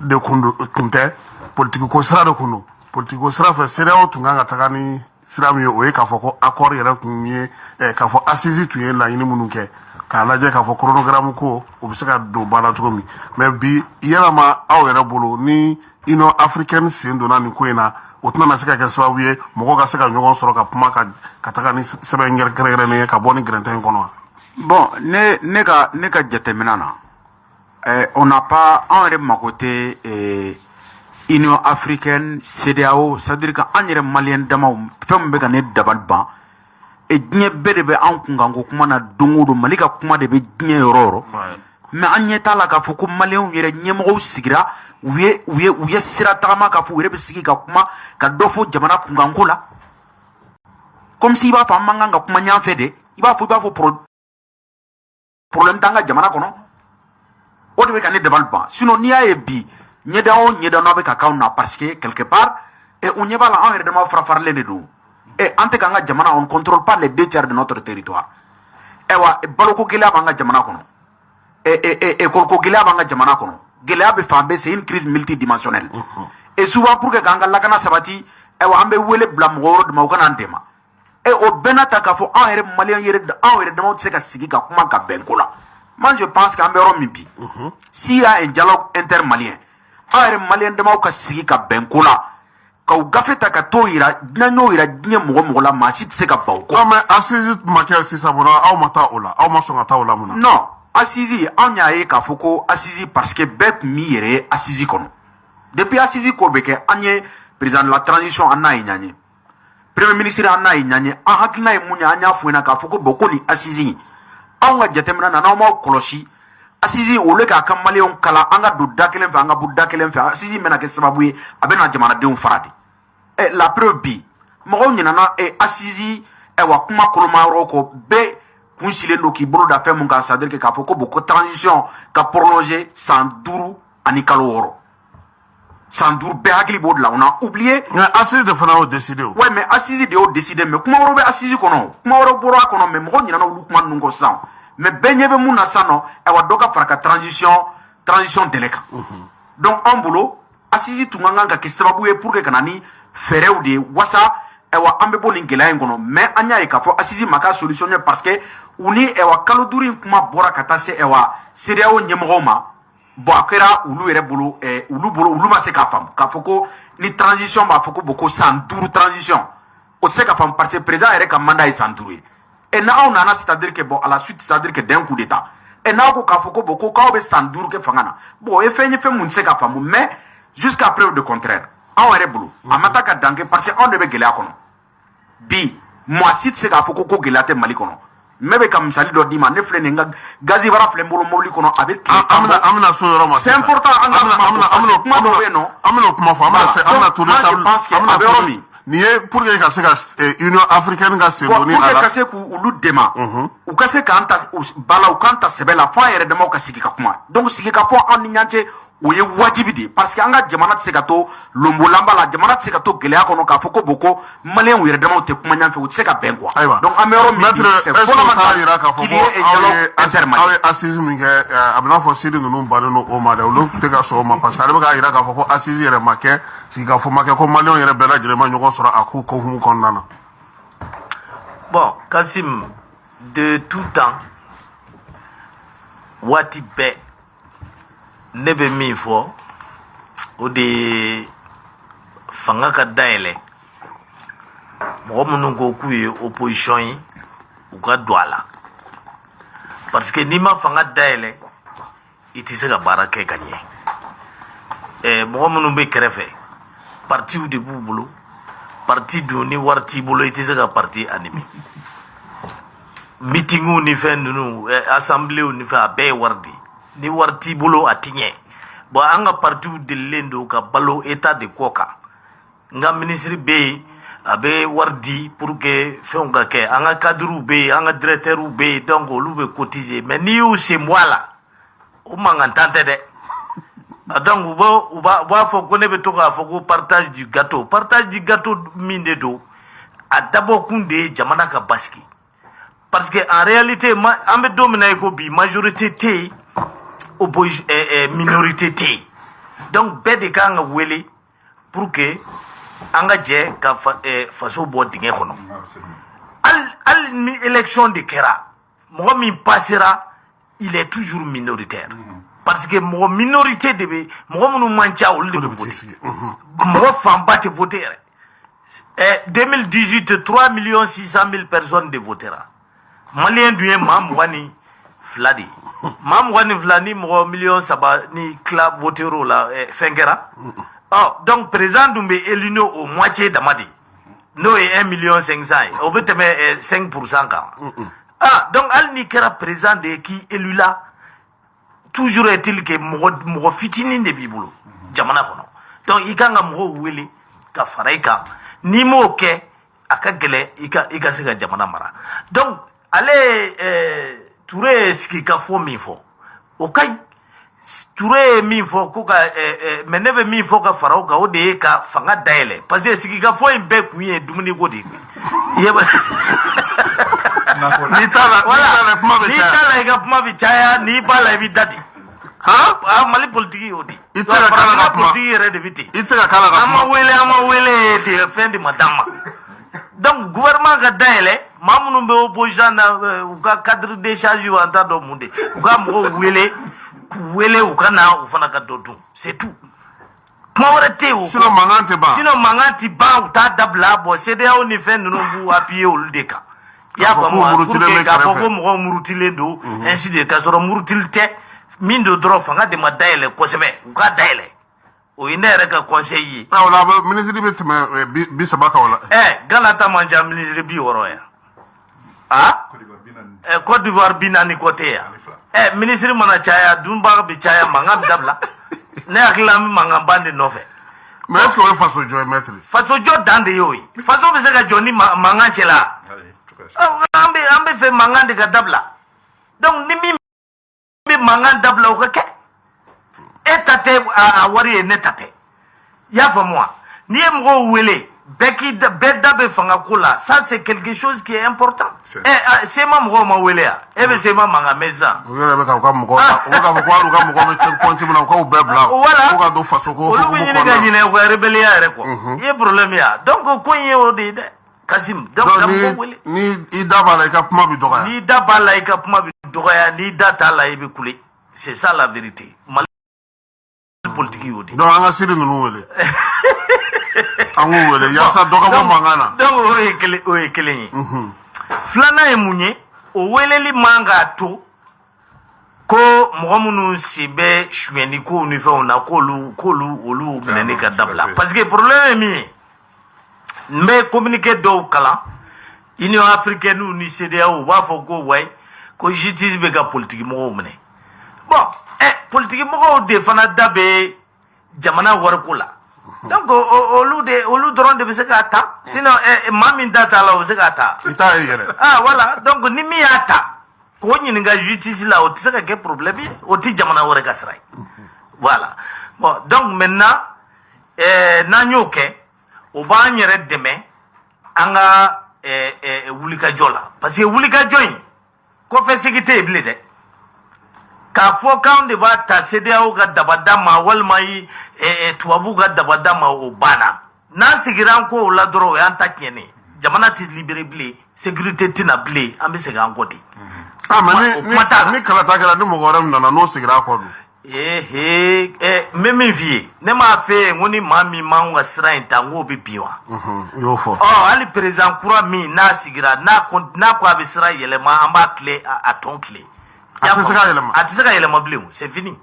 de kun tɛ politique ko sira de kun don politique ko sira fɛ CEDEAO tun kan ka taga ni sira min ye o ye k'a fɔ ko accord yɛrɛ tun ye k'a fɔ assise tun ye laɲini minnu kɛ k'a lajɛ k'a fɔ chronogramme ko o bɛ se ka don ba la cogo min mais bi yalama aw yɛrɛ bolo ni Union africaine sen donna nin ko in na o tɛna na se ka kɛ sababu ye mɔgɔw ka se ka ɲɔgɔn sɔrɔ ka kuma ka taga ni sɛbɛn kɛrɛnkɛrɛnnen ye ka bɔ ni gɛrɛntɛ in kɔnɔ wa. Bon, ne ka jateminɛ na on n'a pas an yɛrɛ mago tɛ Union africaine CEDEAO c'est-à-dire que an yɛrɛ maliyɛn damaw fɛn min bɛ ka ne dabali ban diɲɛ bɛɛ de bɛ an kun kan ko kuma na don o don Mali ka kuma de bɛ diɲɛ yɔrɔ o yɔrɔ mais an ɲɛ t'a la k'a fɔ ko maliyɛnw yɛrɛ ɲɛmɔgɔw sigira u ye sira tagama k'a fɔ u yɛrɛ bɛ sigi ka kuma ka dɔ fɔ jamana kunkanko la comme si i b'a fɔ an man kan ka kuma ɲɔgɔn fɛ de i b'a fɔ problème t'an ka jamana kɔnɔ o de bɛ ka ne dabali ban sinon n'i y'a ye bi ɲɛdan o ɲɛdan n'a bɛ ka k'anw na parce que quelque part u ɲɛ b'a la anw yɛrɛ dama fara-faralen de don an tɛ k'an ka jamana on contrôle pas les 2 tiers de notre territoire ayiwa baloko gɛlɛya b'an ka jamana kɔnɔ école ko gɛlɛya b'an ka jamana kɔnɔ gɛlɛya bɛ fan bɛɛ c'est une crise multidimensionnelle et souvent pour que k'an ka lakana sabati ayiwa an bɛ wele bila mɔgɔ wɛrɛ de ma u ka n'an dɛmɛ o bɛɛ n'a ta k'a fɔ anw yɛrɛ maliyɛn anw yɛrɛ damaw tɛ se ka sigi ka kuma ka bɛn ko la Moi, je pense qu'en Béron Mibi, s'il y a un dialogue intermalien, un malien de Mauka Sika Benkola, quand vous gafez ta kato ira, n'ano ira, n'y mola, ma si c'est qu'à Bauko. Non, mais Assisi, Makel, si ça vous a, mata ola, ma son ata ola mona. Non, Assisi, on y a eu Kafoko, Assisi, parce que Bek Mire, Assisi Kono. Depuis Assisi Kobeke, Agne, président de la transition, Anna Inyanye. Premier ministre Anna Inyanye, Ahakina et Mounia, Anya Fouena Kafoko, Bokoni, Assisi. On a jatemna na nama kolosi Assisi ole ka kamale on kala anga do dakelen fa anga bu dakelen fa Assisi mena ke sababu ye abena jamana de on faradi la preuve bi mo nyina na Assisi wa kuma koloma roko be kunsile ndo ki bolo da fe mun ka sadire ke ka foko boko transition ka prolonger 112 ani kalo woro 112 be hakili bod la on a oublié mais Assisi de fana o décider ouais mais Assisi de o décider mais kuma woro be Assisi kono kuma woro boro kono mais mo nyina na ulu kuma nungo san mais benye be muna sano e wa doka faraka transition deleka donc en boulot Assisi tunganga ka kisababu e pour que kanani fereu de wasa e wa ambe boni ngela ngono mais anya e ka fo Assisi maka solution parce que uni e wa kaloduri kuma bora katase e wa seriao nyemogoma bo akera ulu ere bolo ulu ma se ka fam ka foko ni transition ba foko boko sanduru transition o se ka fam parce que président ere ka mandat e sanduru et na on a c'est-à-dire que bon à la suite c'est-à-dire que d'un coup d'état et na ko ka foko boko ka be sanduru ke fangana bon e fe mun se ka fam mais jusqu'à preuve de contraire on ere bolo amata ka danke parce que on devait gele akono bi moi si se ka foko ko gelate mali kono mebe kam sali do dima ne flene nga gazi bara flem bolo mobli kono avec amna so roma c'est important amna kuma fa amna tout le temps amna romi ni pour que ka se ka Union africaine ga se boni ala pour que se ku ulu dema u ka se ka anta bala u kanta sebela fa yere dema ka sigi ka kuma donc sigi ka fo an nyanche o ye wajibi de parce que anga jamana se ka to lombo lamba la jamana se ka to gele akono ka foko boko malien yere dema te kuma nyanfe u se ka ben quoi donc amero mi c'est fondamental ira ka foko awe Assisi mi ke abna fo sidi nunu balo no o ma de lo te ka so ma parce que ale ka ira ka foko Assisi yere make sigi ka fo make ko malien yere bela jirema nyoko sora aku ko hum konnana. Bon, Kassim, de tout temps, wati be nebe mi fo o de fanga ka daele mo munu ko ku ye opposition yi u ka douala parce que ni ma fanga daele itise ka baraka kanye mo munu be krefe parti ou de boulo parti do ni warti bolo itise ka parti anime meeting ou ni fait nous assemblée ou ni fait be wardi ni warti bolo atinye bo anga parti de lendo ka balo état de koka nga ministre be abe wardi pour que fait nga ke anga cadre be anga directeur be donc lu be cotiser mais ni ou c'est moi là o mangantante de donc ba fo ko ne be to ka fo ko partage du gâteau minde do a d'abord kunde jamana ka baski parce que en réalité ambe domina ko bi majorité té opposition minorité té donc bede ka nga wele pour que anga je ka faso bo dingue kono al ni élection de kera mo mi passera il est toujours minoritaire parce que mon minorité de be mo munu mancha o le voter mo famba te voter 2018 3 600 000 personnes de votera malien du mam wani fladi mam wani flani mo million saba ni club votero la fengera donc président dumbe élu au moitié d'amadi no et 1,5 million au beteme 5% ka donc al ni kera président de qui élu là toujours est-il que mo fitini de bibulo jamana kono donc ikanga mo wele ka faraika ni mo ke akagele ika sega jamana mara donc allez Touré ski ka fo mi fo o kay Touré mi fo ko ka menebe mi fo ka farao ka o de ka fanga daele parce que ski ka fo imbe kuye dumuni ko de yeba ni tala ga puma bi chaya ni bala bi dadi ha mali politique odi itaka kala ga puma politique re de biti itaka kala ga ama wele de fin de madama donc gouvernement ga daele maa minnu bɛ opposition na u ka cadre décharge wa an t'a dɔn mun de u ka mɔgɔw wele k'u wele u ka na u fana ka dɔ dun c'est tout kuma wɛrɛ tɛ yen o sinon mankan tɛ ban u t'a dabila bon CEDEAO ni fɛn ninnu b'u appuyer olu de kan i y'a faamu wa pour que k'a fɔ ko mɔgɔw murutilen don ainsi de k'a sɔrɔ murutili tɛ min don dɔrɔn fanga de ma dayɛlɛ kosɛbɛ u k'a dayɛlɛ o ye ne yɛrɛ ka conseil ye. o la ministre bɛ tɛmɛ 30 kan o la. Ghana ta man ca ministre 60 yan Côte d'Ivoire 40 ko tɛ yan ministre mana caya dunbaga bɛ caya mankan bɛ dabila ne hakili la an bɛ mankanba de nɔfɛ. mais est ce que o ye faso jɔ ye maître. faso jɔ dan de y'o ye faso bɛ se ka jɔ ni mankan cɛla an bɛ fɛ mankan de ka dabila donc ni min bɛ mankan dabila o ka kɛ e ta tɛ a wari ye ne ta tɛ i y'a faamu wa n'i ye mɔgɔw wele bɛɛ da bɛ fanga ko la ça c'est quelque chose qui est important sema mɔgɔw ma wele yan e bɛ sema mankan mɛn sisan. u yɛrɛ bɛ ka u ka mɔgɔw u bɛ k'a fɔ ko hali u ka mɔgɔw bɛ checkpoint min na u k'u bɛɛ bila ko ka don faso ko olu bɛ ɲini ka ɲinɛ u ka rébellion yɛrɛ kɔ i ye problème ye yan donc ko in ye o de ye dɛ Kasim donc ka mɔgɔw wele. ni i da b'a la i ka kuma bɛ dɔgɔya. n'i da b'a la i ka kuma bɛ dɔgɔya n'i da t'a la i bɛ kule c'est ça la vérité. politique y'o de. donc an ka siri ninnu wele. an k'u wele yaasa dɔ ka bɔ mankan na. donc o ye kelen ye. filanan ye mun ye o weleli man k'a to ko mɔgɔ minnu sen bɛ suyɛnni kow ni fɛnw na k'olu olu minɛni ka dabila parce que problème ye min ye n bɛ communiqué dɔw kalan Union africaine ni CEDEAO u b'a fɔ ko wayi ko justice bɛ ka politique mɔgɔw minɛ bon politique mɔgɔw de fana da bɛ jamana wariko la donc olu dɔrɔn de bɛ se k'a ta sinon maa min da t'a la o bɛ se k'a ta. i t'a ye yɛrɛ. voilà donc ni min y'a ta k'o ɲininka justice la o tɛ se ka kɛ problème ye o tɛ jamana wɛrɛ ka sira ye voilà bon donc maintenant n'an y'o kɛ o b'an yɛrɛ dɛmɛ an ka wulikajɔ la parce que wulikajɔ in kɔfɛsegi tɛ yen bilen dɛ. k'a fɔ k'anw de b'a ta CEDEAO ka dabada ma walima tubabuw ka dabada ma o banna n'an sigira an ko o la dɔrɔn o y'an ta tiɲɛnen jamana tɛ libéré bilen sécurité tɛna bilen an bɛ segin an kɔ de. mais ni kalata kɛra ni mɔgɔ wɛrɛ min nana n'o segira a kɔ dun. n bɛ min f'i ye ne m'a fɛ yen ko ni maa min m'anw ka sira in ta n k'o bɛ bin wa. i y'o fɔ. hali président kura min n'a sigira n'a ko a bɛ sira yɛlɛma an b'a tile a tɔn tile. a tɛ se ka yɛlɛma. a tɛ se ka yɛlɛma bilen c'est fini.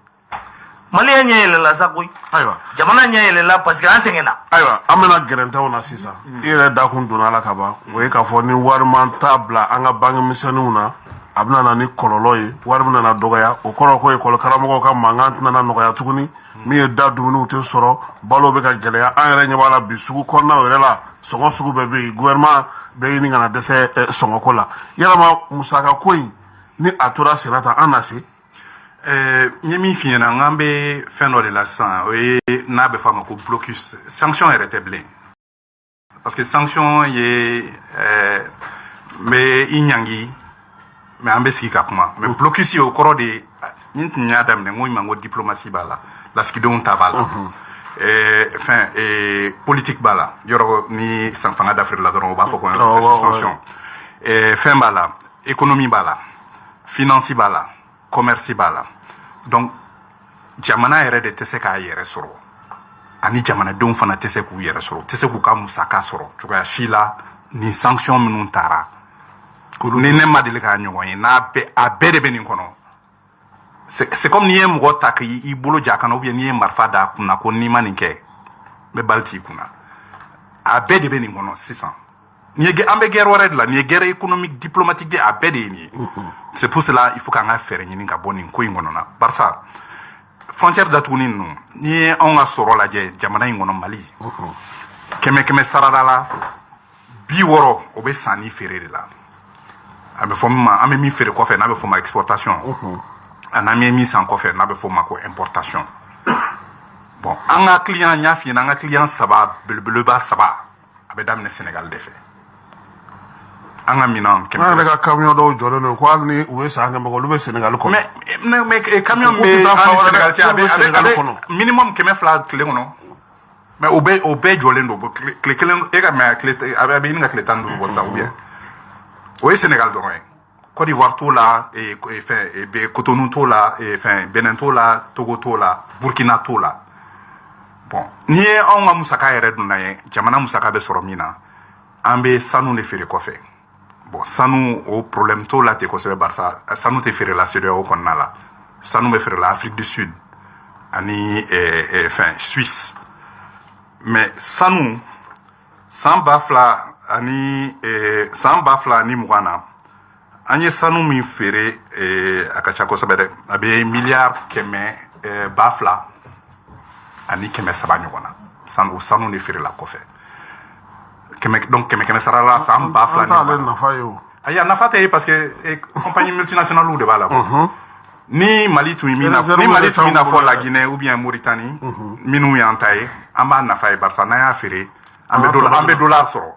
maliyɛn ɲɛ yɛlɛla sa koyi. ayiwa jamana ɲɛ yɛlɛla parce que an sɛgɛnna. ayiwa an bɛna gɛrɛntɛw na sisan. i yɛrɛ dakun donna a la ka ban o ye k'a fɔ ni wariman t'a bila an ka banque misɛnninw na a bɛna na ni kɔlɔlɔ ye wari bɛna na dɔgɔya o kɔrɔ ko ekɔli karamɔgɔw ka mankan tɛna na nɔgɔya tuguni min ye da dumuniw tɛ sɔrɔ balo bɛ ka gɛlɛya an yɛrɛ ɲɛ b'a la bi sugu kɔnɔnaw yɛrɛ la sɔngɔ sugu bɛɛ bɛ yen gouvernement bɛ ɲini ka na dɛsɛ sɔngɔko la yalama musaka ko in ni a tora senna ta an na se. n ye min f'i ɲɛna n k'an bɛ fɛn dɔ de la sisan o ye n'a bɛ fɔ a ma ko blocus sanction yɛrɛ tɛ bilen parce que sanction ye n bɛ i ɲangi mais an bɛ sigi ka kuma mais blocus ye o kɔrɔ de ni tun y'a daminɛ n ko ɲuman ko diplomatie b'a la lasigidenw ta b'a la politique b'a la yɔrɔ ni fanga d'Afrique la dɔrɔn o b'a fɔ ko suspension fɛn b'a la économie b'a la finance b'a la commerce b'a la donc jamana yɛrɛ de tɛ se k'a yɛrɛ sɔrɔ ani jamanadenw fana tɛ se k'u yɛrɛ sɔrɔ u tɛ se k'u ka musaka sɔrɔ cogoya si la ni sanction minnu taara ni ne ma deli k'a ɲɔgɔn ye a bɛɛ de bɛ nin kɔnɔ c'est comme n'i ye mɔgɔ ta k'i bolo ja kana ou bien n'i ye marifa da a kunna ko n'i ma nin kɛ n bɛ bali t'i kunna a bɛɛ de bɛ nin kɔnɔ sisan an bɛ guerre wɛrɛ de la nin ye guerre économique diplomatique de a bɛɛ de ye nin ye c'est pour cela il faut k'an ka fɛɛrɛ ɲini ka bɔ nin ko in kɔnɔ na barisa frontière datuguni ninnu n'i ye anw ka sɔrɔ lajɛ jamana in kɔnɔ Mali kɛmɛ sarada la 60 o bɛ san ni feere de la a bɛ fɔ min ma an bɛ min feere kɔfɛ n'a bɛ fɔ ma exportation ani an bɛ min san kɔfɛ n'a bɛ fɔ ma ko importation bon an ka client n y'a f'i ɲɛna an ka client 3 belebeleba 3 a bɛ daminɛ Sénégal de fɛ an ka minɛn an yɛrɛ ka camion dɔw jɔlen don ko hali ni u ye san kɛmɛ olu bɛ Sénégal kɔnɔ mais camion bɛ an ni Sénégal cɛ a bɛ minimum 200 tile kɔnɔ mais o bɛɛ jɔlen don tile kelen e ka mɛ a bɛ ɲini ka tile 15 bɔ sa ou bien o Sénégal dɔrɔn ye. Côte d'Ivoire t'o la, et Cotonou t'o la, et Benin t'o la, Togo t'o la, Burkina t'o la. Bon, ni ye anw ka musaka yɛrɛ dunna ye, jamana musaka bɛ sɔrɔ min na, an bɛ sanu de feere kɔfɛ. Bon, sanu o problème t'o la ten kosɛbɛ barisa sanu tɛ feere la CEDEAO kɔnɔna la. Sanu bɛ feere la Afrique du Sud ani Suisse. Mais sanu san 2000 ni mugan na an ye sanu min feere a ka ca kosɛbɛ dɛ a bɛ miliyari 200 ani 300 ɲɔgɔn na o sanu de feere la kɔfɛ donc 100 sara la san 2000 ni nafa ye o ayi a nafa tɛ ye parce que compagnie multinationale de b'a la ni Mali tun min na fɔ la Guinée ou bien Mauritanie minnu y'an ta ye an b'a nafa ye barisa n'an y'a feere an bɛ dollar sɔrɔ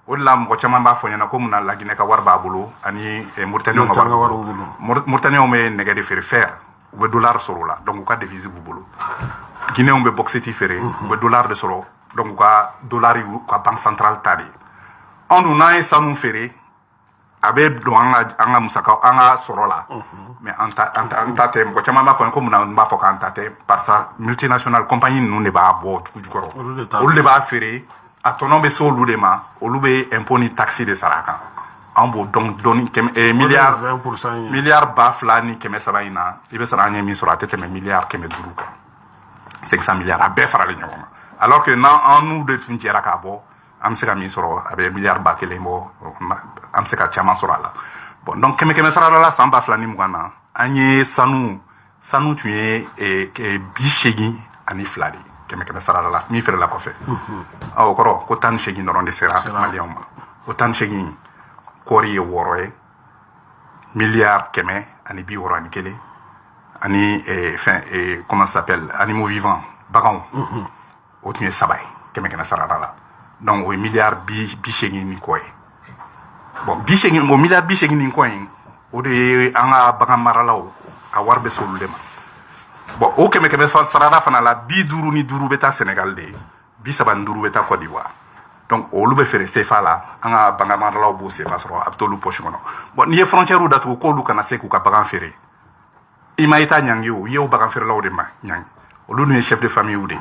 o de la mɔgɔ caman b'a fɔ ɲɛna ko mun na la Guinée ka wari b'a bolo ani Mauritaniens ka wari b'u bolo Mauritaniens bɛ nɛgɛ de feere fer u bɛ dollar sɔrɔ o la donc u ka devise b'u bolo Guinéens bɛ bauxite feere u bɛ dollar de sɔrɔ donc u ka dollar y'u ka banque centrale ta de anw dun n'an ye sanu feere a bɛ don an ka musaka an ka sɔrɔ la mais an ta tɛ mɔgɔ caman b'a fɔ ko mun na n b'a fɔ k'an ta tɛ barisa multinational compagnie ninnu de b'a bɔ dugu jukɔrɔ olu de b'a feere a tɔnɔ bɛ se olu de ma olu bɛ impôt ni taxe de sara a kan an b'o dɔn dɔɔni miliyari 200 ni 300 in na i bɛ sɔrɔ an ye min sɔrɔ a tɛ tɛmɛ miliyari 500 kan 500 miliyari a bɛɛ faralen ɲɔgɔn kan alors que n'an n'u de tun jɛra k'a bɔ an bɛ se ka min sɔrɔ a bɛ miliyari 1000 bɔ an bɛ se ka caman sɔrɔ a la bon donc 100 sara la san 2020 na an ye sanu tun ye 82 de 100 sara la min feerela kɔfɛ o kɔrɔ ko 18 dɔrɔn de sera maliyɛnw ma o 18 kɔɔri ye 6 ye miliyari 161 ani comment ça s'appelle animaux vivants baganw o tun ye 3 ye 100 sara la donc o ye miliyari 80 ni kɔ ye bon o miliyari 80 ni kɔ in o de ye an ka bagan maralaw a wari bɛ s'olu de ma bon o 100 sarada fana la 55 bɛ taa Sénégal de ye 35 bɛ taa Côte d'Ivoire donc olu bɛ feere CFA la an ka bagan maralaw b'o CFA sɔrɔ a bɛ t'olu poche kɔnɔ bon n'i ye frontière datugu k'olu kana se k'u ka bagan feere i ma i ta ɲangi o i ye o bagan feerelaw de ma ɲangi olu dun ye chef de famille de ye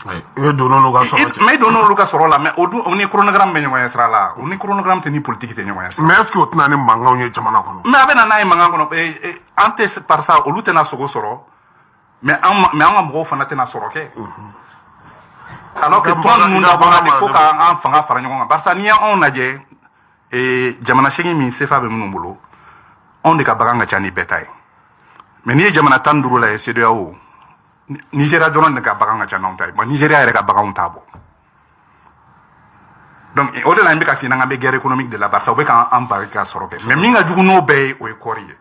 i bɛ don n'olu ka sɔrɔ cɛ mais i don n'olu ka sɔrɔ la mais o ni chronogramme bɛ ɲɔgɔn ye sira la o ni chronogramme tɛ ni politique tɛ ɲɔgɔn ye sira mais est ce que o tɛna ni mankanw ye jamana kɔnɔ mais a bɛ na n'a ye mankan kɔnɔ an tɛ par ça olu tɛna sogo sɔrɔ mais an ka mɔgɔw fana tɛna sɔrɔ kɛ alors que tɔn ninnu dabɔra de ko k'an fanga fara ɲɔgɔn kan barisa n'i y'anw lajɛ jamana 8 min CFA bɛ minnu bolo anw de ka bagan ka ca ni bɛɛ ta ye mais n'i ye jamana 15 lajɛ CEDEAO Nigeria dɔrɔn de ka bagan ka ca n'anw ta ye bon Nigeria yɛrɛ ka baganw t'a bɔ donc o de la n bɛ ka f'i ɲɛna n bɛ guerre économique de la barisa u bɛ k'an bali ka sɔrɔ kɛ mais min ka jugu n'o bɛɛ ye o ye kɔɔri ye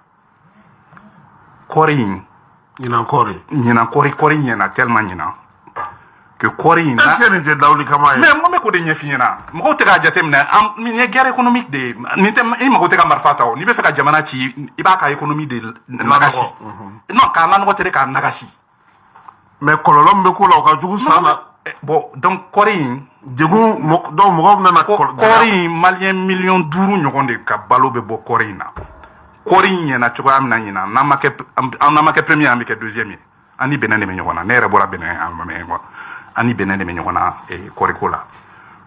kɔɔri in ɲinan kɔɔri ɲɛna tellement ɲɛna que kɔɔri in est ce que nin tɛ dawuli kama ye mais n ko bɛ k'o de ɲɛf'i ɲɛna mɔgɔw tɛ k'a jateminɛ nin ye guerre économique de ye nin tɛ i mago tɛ ka marifa ta o n'i bɛ fɛ ka jamana ci i b'a ka économie de nagasi non k'a lanɔgɔ tɛ de k'a nagasi mais kɔlɔlɔ min bɛ k'o la o ka jugu san na bon donc kɔɔri in degun donc mɔgɔw bɛna kɔɔri in maliyɛn 5 millions ɲɔgɔn de ka balo bɛ bɔ kɔɔri in na kɔɔri in ɲɛna cogoya min na ɲinan n'an ma kɛ premier an bɛ kɛ deuxième ye an ni Benin de bɛ ɲɔgɔn na ne yɛrɛ bɔra Benin an ni Benin de bɛ ɲɔgɔn na kɔɔri ko la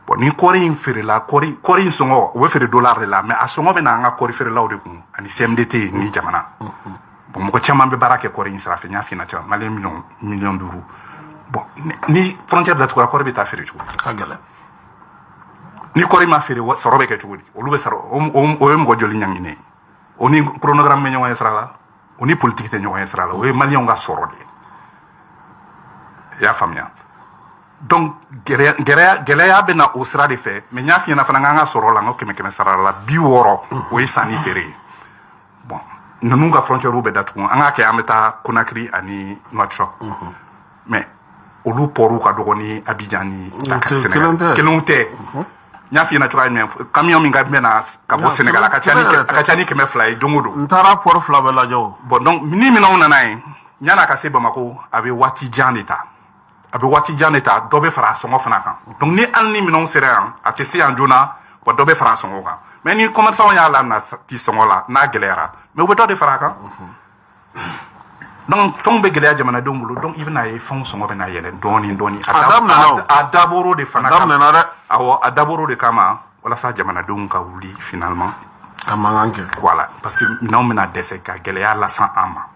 bon ni kɔɔri in feerela kɔɔri in sɔngɔ o bɛ feere dollar de la mais a sɔngɔ bɛ na an ka kɔɔri feerelaw de kun ani CMDT ni jamana bon mɔgɔ caman bɛ baara kɛ kɔɔri in sira fɛ n y'a f'i ɲɛna cogoya maliyɛn 5 millions bon ni frontière datugura kɔɔri bɛ taa feere cogo ka gɛlɛn ni kɔɔri ma feere sɔrɔ bɛ kɛ cogo di olu bɛ sɔrɔ o ye mɔgɔ joli ɲanginen o ni chronogramme bɛ ɲɔgɔn ye sira la o ni politique tɛ ɲɔgɔn ye sira la o ye maliyɛnw ka sɔrɔ de ye i y'a faamuya donc gɛlɛya bɛ na o sira de fɛ mais n y'a f'i ɲɛna fana k'an ka sɔrɔ la n ka 100 sara la 60 o ye sanni feere ye bon ninnu ka frontière bɛ datugu an k'a kɛ an bɛ taa Conakry ani Nouakchott mais olu pɔrɔw ka dɔgɔ ni Abidjan ni Dakar Sénégal kelenw tɛ n y'a f'i ɲɛna cogoya min camion min ka bɛna ka bɔ Sénégal a ka ca ni 200 ye don o don n taara pɔrɔ 2 bɛɛ lajɛ o bon donc ni minɛnw nana ye yan'a ka se Bamako a bɛ waati jan de ta dɔ bɛ fara a sɔngɔ fana kan donc ni hali ni minɛnw sera yan a tɛ se yan joona bon dɔ bɛ fara sɔngɔ kan mais ni commerçant y'a la na ti sɔngɔ la n'a gɛlɛyara mais u bɛ dɔ de fara a kan donc fɛnw bɛ gɛlɛya jamanadenw bolo donc i bɛna ye fɛnw sɔngɔ bɛna yɛlɛ dɔɔni dɔɔni a dabɔrɔ de fana kama awɔ a dabɔrɔ de kama walasa jamanadenw ka wuli finalement a mankan kɛ voilà parce que minɛnw bɛna dɛsɛ ka gɛlɛya lase an ma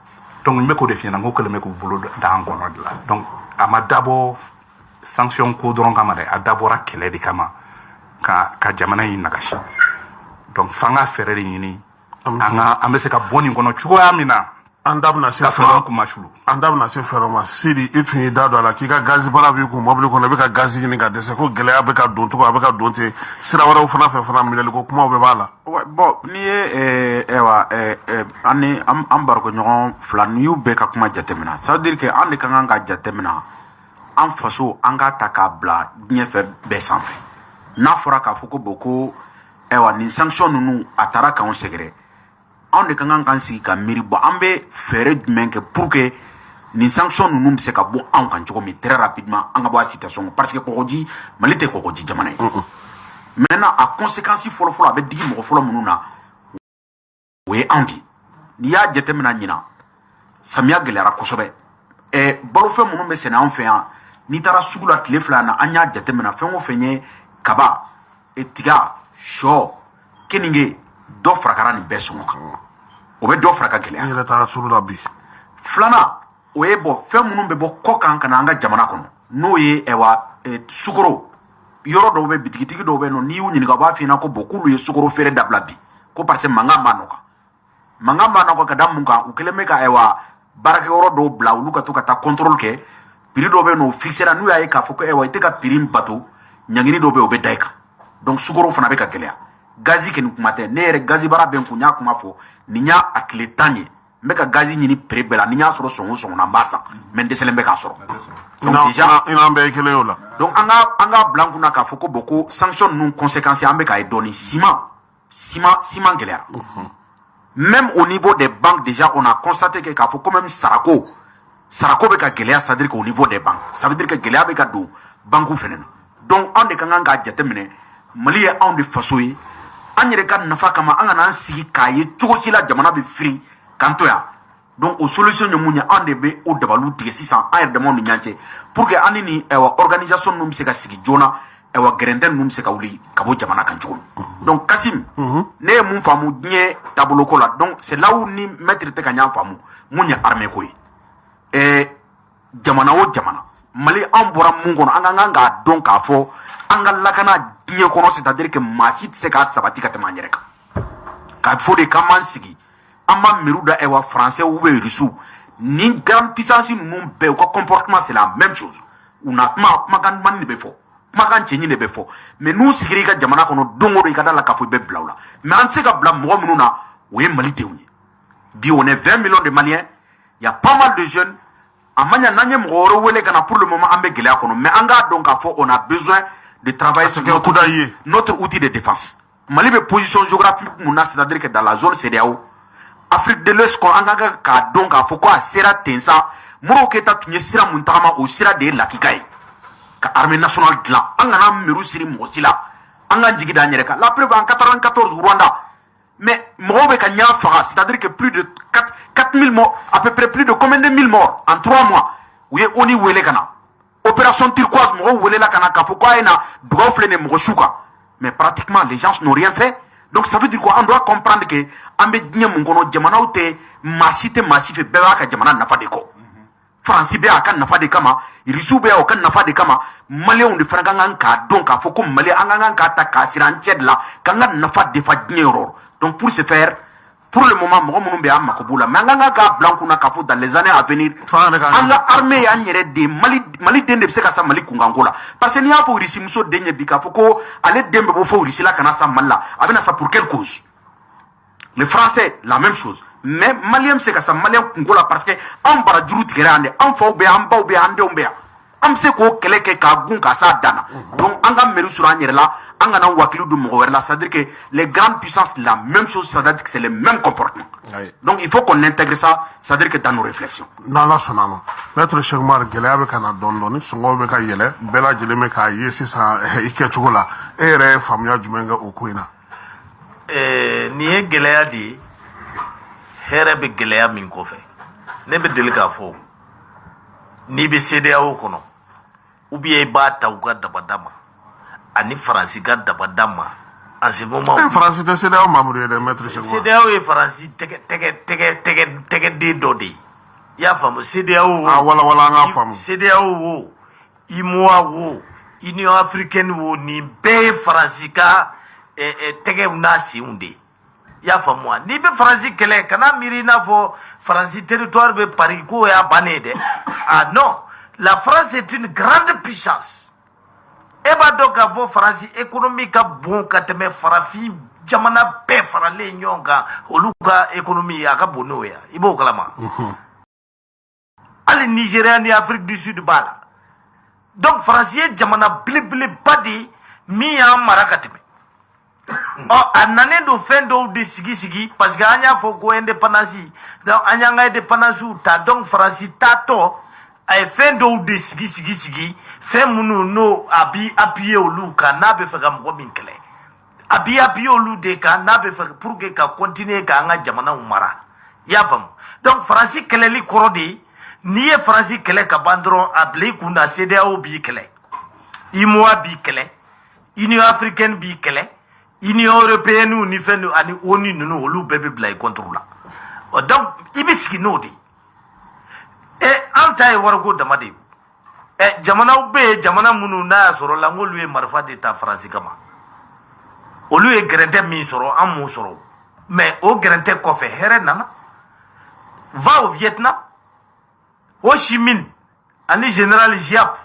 donc n bɛ k'o de f'i ɲɛna n ko kɛlen bɛ k'u bolo da an kɔnɔ de la donc a ma dabɔ sanction ko dɔrɔn kama dɛ a dabɔra kɛlɛ de kama ka jamana in nagasi donc f'an ka fɛɛrɛ de ɲini an bɛ se ka bɔ nin kɔnɔ cogoya min na an da bɛna se fɛɛrɛ ma Sidi i tun y'i da don a la k'i ka gazi baara b'i kun mobili kɔnɔ i bɛ ka gazi ɲini ka dɛsɛ ko gɛlɛya bɛ ka don cogo a bɛ ka don ten sira wɛrɛw fana fɛ fana minɛliko kumaw bɛɛ b'a la bon n'i ye an barokɛɲɔgɔn fila n'i y'u bɛɛ ka kuma jateminɛ ça veut dire que an de ka kan ka jateminɛ an faso an k'a ta k'a bila diɲɛ fɛ bɛɛ sanfɛ n'a fɔra k'a fɔ ko bon ko nin sanction ninnu a taara k'anw sɛgɛrɛ anw de ka kan k'an sigi ka miiri bɔ an bɛ fɛɛrɛ jumɛn kɛ pour que nin sanction ninnu bɛ se ka bɔ anw kan cogo min très rapidement an ka bɔ a situation parce que kɔgɔji Mali tɛ kɔgɔji jamana ye maintenant a conséquence fɔlɔfɔlɔ a bɛ digi mɔgɔ fɔlɔ minnu na o ye anw de n'i y'a jateminɛ ɲinan samiya gɛlɛyara kosɛbɛ balofɛn minnu bɛ sɛnɛ anw fɛ yan n'i taara sugu la tile fila na an y'a jateminɛ fɛn o fɛn ye kaba tiga sɔ keninge dɔ farakara nin bɛɛ sɔngɔ kan o bɛ dɔ fara ka gɛlɛya n yɛrɛ taara sugu la bi filanan o ye fɛn minnu bɛ bɔ kɔ kan ka na an ka jamana kɔnɔ n'o ye sukoro yɔrɔ dɔw bɛ bitigitigi dɔw bɛ yen nɔ n'i y'u ɲininka u b'a f'i ɲɛna ko k'ulu ye sukoro feere dabila bi ko parce que mankan b'a nɔkan ka da mun kan u kɛlen bɛ ka baarakɛyɔrɔ dɔw bila olu ka to ka taa contrôle kɛ prix dɔw bɛ yen nɔ o fixera n'u y'a ye k'a fɔ ko i tɛ ka prix bato ɲangini dɔw bɛ yen o bɛ da i kan donc sukoro fana bɛ ka gɛlɛya gazi kɛ nin kuma tɛ ne yɛrɛ gazi baara bɛ n kun n y'a kuma fɔ nin y'a tile 10 ye n bɛ ka gazi ɲini prix bɛɛ la ni n y'a sɔrɔ sɔngɔ o sɔngɔ na n b'a san mais n dɛsɛlen bɛ k'a sɔrɔ donc déjà i n'an bɛɛ ye kelen ye o la donc an ka bila n kunna k'a fɔ ko bon ko sanction ninnu conséquences an bɛ k'a ye dɔɔni ciment gɛlɛyara même au niveau des banques déjà on a constaté que k'a fɔ ko même sarako bɛ ka gɛlɛya c'est à dire qu'au niveau des banques ça veut dire que gɛlɛya bɛ ka don banques fɛnɛ na donc an de ka kan k'a jateminɛ Mali ye anw de faso ye an yɛrɛ ka nafa kama an kana an sigi k'a ye cogo si la jamana bɛ firi k'an to yan donc o solution ye mun ye an de bɛ o dabaliw tigɛ sisan an yɛrɛ damaw ni ɲɔgɔn cɛ pour que an ni organisation ninnu bɛ se ka sigi joona gɛrɛntɛ ninnu bɛ se ka wuli ka bɔ jamana kan cogo min donc Kasim ne ye mun faamu diɲɛ taabolo la donc c'est là où ni maître tɛ ka ɲɔgɔn faamu mun ye armée ko ye jamana o jamana Mali an bɔra mun kɔnɔ an ka kan k'a dɔn k'a fɔ an ka lakana diɲɛ kɔnɔ c'est-à-dire que maa si tɛ se k'a sabati ka tɛmɛ an yɛrɛ kan k'a fɔ de k'an b'an sigi an b'a miiriw da français ou bien russe ni grande puissance ninnu bɛɛ u ka comportement c'est la même chose u na kumakan ɲuman de bɛ fɔ kumakan cɛɲi de bɛ fɔ mais n'u sigira i ka jamana kɔnɔ don o don i ka da la k'a fɔ i bɛ bila u la mais an tɛ se ka bila mɔgɔ minnu na o ye Malidenw ye bi on est 20 millions de Maliens il y a pas mal de jeunes a ma ɲa n'an ye mɔgɔ wɛrɛ wele ka na pour le moment an bɛ gɛlɛya kɔnɔ mais an k'a dɔn k'a fɔ on a besoin de travailler sur notre outil de défense Mali bɛ position géographique mun na c'est-à-dire que dans la zone CEDEAO Afrique de l'Ouest kɔnɔ an ka kan k'a dɔn k'a fɔ ko a sera ten sa Modibo Keyita tun ye sira mun tagama o sira de ye lakika ye ka armée nationale dilan an kana miiriw siri mɔgɔ si la an ka jigi d'an yɛrɛ kan la preuve en 94 Rwanda mais mɔgɔw bɛ ka ɲɔgɔn faga c'est-à-dire que plus de 4000 morts à peu près plus de combien de 1000 morts en 3 mois u ye ONU wele ka na opération turquoise mɔgɔw welela ka na k'a fɔ ko a ye na dugawu filɛ nin mɔgɔ su kan mais pratiquement les gens n'ont rien fait donc ça veut dire qu'on doit comprendre que an bɛ diɲɛ mun kɔnɔ jamanaw tɛ maa si tɛ maa si fɛ bɛɛ b'a ka jamana nafa de kɔ Faransi bɛ a ka nafa de kama Irisiw bɛ a ka nafa de kama Maliyɛnw de fana ka kan k'a dɔn k'a fɔ ko Mali an ka kan k'a ta k'a siri an cɛ de la k'an ka nafa defa diɲɛ yɔrɔ donc pour ce faire pour le moment mɔgɔ minnu bɛ an mako b'u la mais an ka kan k'a bila an kunna k'a fɔ dans les années à venir an ka armée y'an yɛrɛ de Maliden de bɛ se ka sa Mali kunkanko la parce que n'i y'a fɔ Irisi muso den ye bi k'a fɔ ko ale den bɛ bɔ fɔ Irisi la ka na sa Mali la a bɛ na sa pour quelle cause les Français la même chose mais Malien bɛ se ka sa Malien kunko la parce que an barajuru tigɛra yan dɛ an faw bɛ yan an baw bɛ yan an denw bɛ yan am se ko kele ke ka gun ka sa dana donc an ka meri sur an yɛrɛ la an kana wakilu du mɔgɔ wɛrɛ la c'est à dire que les grandes puissances la même chose c'est à dire que c'est le même comportement donc il faut qu'on intègre ça c'est à dire que dans nos réflexions n'ala sɔnna ma maître Cheikh Oumar gɛlɛya bɛ ka na dɔɔni dɔɔni sɔngɔw bɛ ka yɛlɛ bɛɛ lajɛlen bɛ k'a ye sisan i kɛcogo la e yɛrɛ ye faamuya jumɛn kɛ o ko in na nin ye gɛlɛya de ye hɛrɛ bɛ gɛlɛya min kɔfɛ ne bɛ deli k'a fɔ n'i bɛ CEDEAO kɔnɔ ou bien i b'a ta u ka dabada ma ani Faransi ka dabada ma en ce moment Faransi tɛ CEDEAO membre ye dɛ maître Cheikh Oumar CEDEAO ye Faransi tɛgɛden dɔ de ye i y'a faamu CEDEAO wala an k'a faamu CEDEAO wo UEMOA wo Union africaine wo nin bɛɛ ye Faransi ka tɛgɛw n'a senw de ye i y'a faamu wa n'i bɛ Faransi kɛlɛ kana miiri i n'a fɔ Faransi territoire bɛ Paris k'o y'a bannen dɛ ah non la France est une grande puissance e b'a dɔn k'a fɔ Faransi économie ka bon ka tɛmɛ farafin jamana bɛɛ faralen ɲɔgɔn kan olu ka économie a ka bon n'o ye i b'o kalama hali Nigéria ni Afrique du Sud b'a la donc Faransi ye jamana belebeleba de ye min y'an mara ka tɛmɛ a nanen don fɛn dɔw de sigi parce que an y'a fɔ ko indépendance donc an y'an ka indépendance ta donc Faransi taatɔ a ye fɛn dɔw de sigi fɛn minnu n'o a bi appuyer olu kan n'a bɛ fɛ ka mɔgɔ min kɛlɛ a bi appuyer olu de kan n'a bɛ fɛ pour que ka continuer k'an ka jamanaw mara i y'a faamu donc Faransi kɛlɛli kɔrɔ de ye n'i ye Faransi kɛlɛ ka ban dɔrɔn a bila i kun na CEDEAO b'i kɛlɛ UEMOA b'i kɛlɛ Union africaine b'i kɛlɛ Union européenne ni fɛn ani ONU ninnu olu bɛɛ bɛ bila i contre la donc i bɛ sigi n'o de ye an ta ye wariko dama de ye jamanaw bɛ yen jamana minnu n'a y'a sɔrɔ la n'olu ye marifa de ta Faransi kama olu ye gɛrɛntɛ min sɔrɔ an m'o sɔrɔ mais o gɛrɛntɛ kɔfɛ hɛrɛ nana va au Vietnam Ho Chi Minh ani général Giap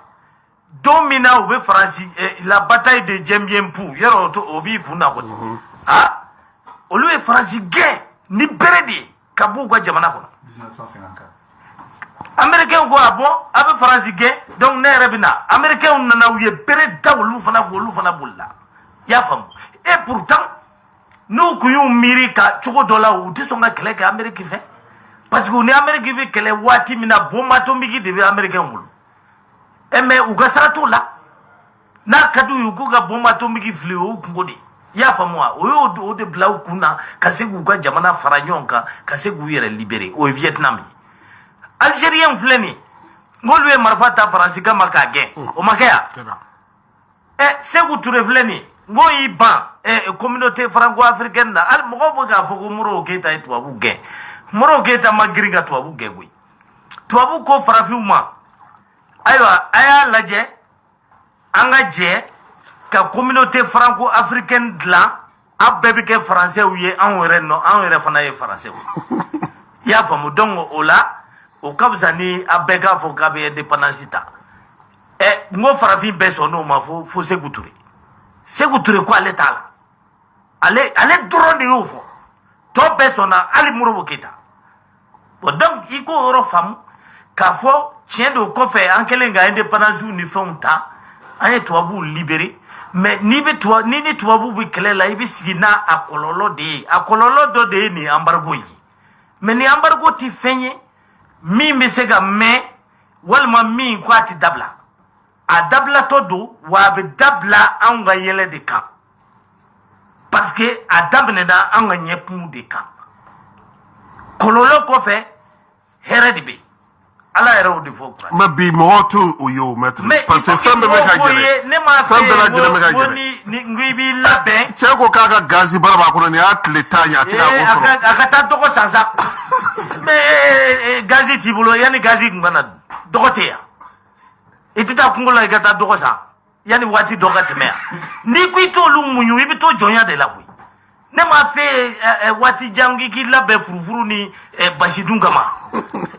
don min na u bɛ Faransi la bataille de Dien Bien Phu yɔrɔ o b'i kun na kɔni olu ye Faransi gɛn ni bere de ye ka b'u ka jamana kɔnɔ 1954 Américains ko a bɔ a bɛ Faransi gɛn donc ne yɛrɛ bɛ na Américains nana u ye bere da olu fana bolila i y'a faamu et pourtant n'u kun y'u miiri ka cogo dɔ la u tɛ sɔn ka kɛlɛ kɛ Amérique fɛ parce que ni Amérique bɛ kɛlɛ waati min na bombe atomique de bɛ Américains bolo mais u ka sara t'o la n'a ka d'u ye u k'u ka bombe atomique fili o y'u kungo de i y'a faamu wa o y'o de bila u kun na ka se k'u ka jamana fara ɲɔgɔn kan ka se k'u yɛrɛ libérer o ye Vietnam ye Algérien filɛ nin ye n'olu ye marifa ta Faransi kama k'a gɛn o ma kɛ yan Sékou Touré filɛ nin ye n'o y'i ban communauté franco-africaine na hali mɔgɔw bɛ k'a fɔ ko Modibo Keyita ye tubabu gɛn Modibo Keyita ma girin ka tubabu gɛn koyi tubabu ko farafinw ma ayiwa a y'a lajɛ an ka jɛ ka communauté franco-africaine dilan an bɛɛ bɛ kɛ faransɛw ye anw yɛrɛ fana ye faransɛw i y'a faamu donc o la o ka fisa ni a bɛɛ k'a fɔ k'a bɛ indépendance ta n ko farafin bɛɛ sɔn n'o ma fo Sékou Touré Sékou Touré ko ale t'a la ale dɔrɔn de y'o fɔ tɔ bɛɛ sɔnna hali Modibo Keyita bon donc i k'o yɔrɔ faamu k'a fɔ tiɲɛ don kɔfɛ an kɛlen ka indépendance ni fɛnw ta an ye tubabuw libérer mais ni ni tubabuw bɛ kɛlɛ la i bɛ sigi n'a a kɔlɔlɔ de ye a kɔlɔlɔ dɔ de ye nin embargo ye mais nin embargo tɛ fɛn ye min bɛ se ka mɛn walima min ko a tɛ dabila a dabilatɔ don wa a bɛ dabila anw ka yɛlɛ de kan parce que a daminɛna anw ka ɲɛkumu de kan kɔlɔlɔ kɔfɛ hɛrɛ de bɛ yen ala yɛrɛ y'o de fɔ kuran mais bi mɔgɔw t'o o ye o maître parce que fɛn bɛɛ bɛ ka gɛlɛn ne m'a fɛn bɛɛ lajɛlen bɛ ka fɛ ko gɛlɛn ni n ko i b'i labɛn cɛ ko k'a ka gazi bara b'a kɔnɔ nin y'a tile 10 ye a tɛ k'a ko sɔrɔ a ka taa dɔgɔ san sa mais gazi t'i bolo yanni gazi tun ka na dɔgɔ tɛ yan i tɛ taa kungo la i ka taa dɔgɔ san yanni waati dɔ ka tɛmɛ yan n'i ko i t'olu muɲu i bɛ to jɔnya de la koyi ne m'a fɛ waati jan k'i labɛn furufuru ni basi dun kama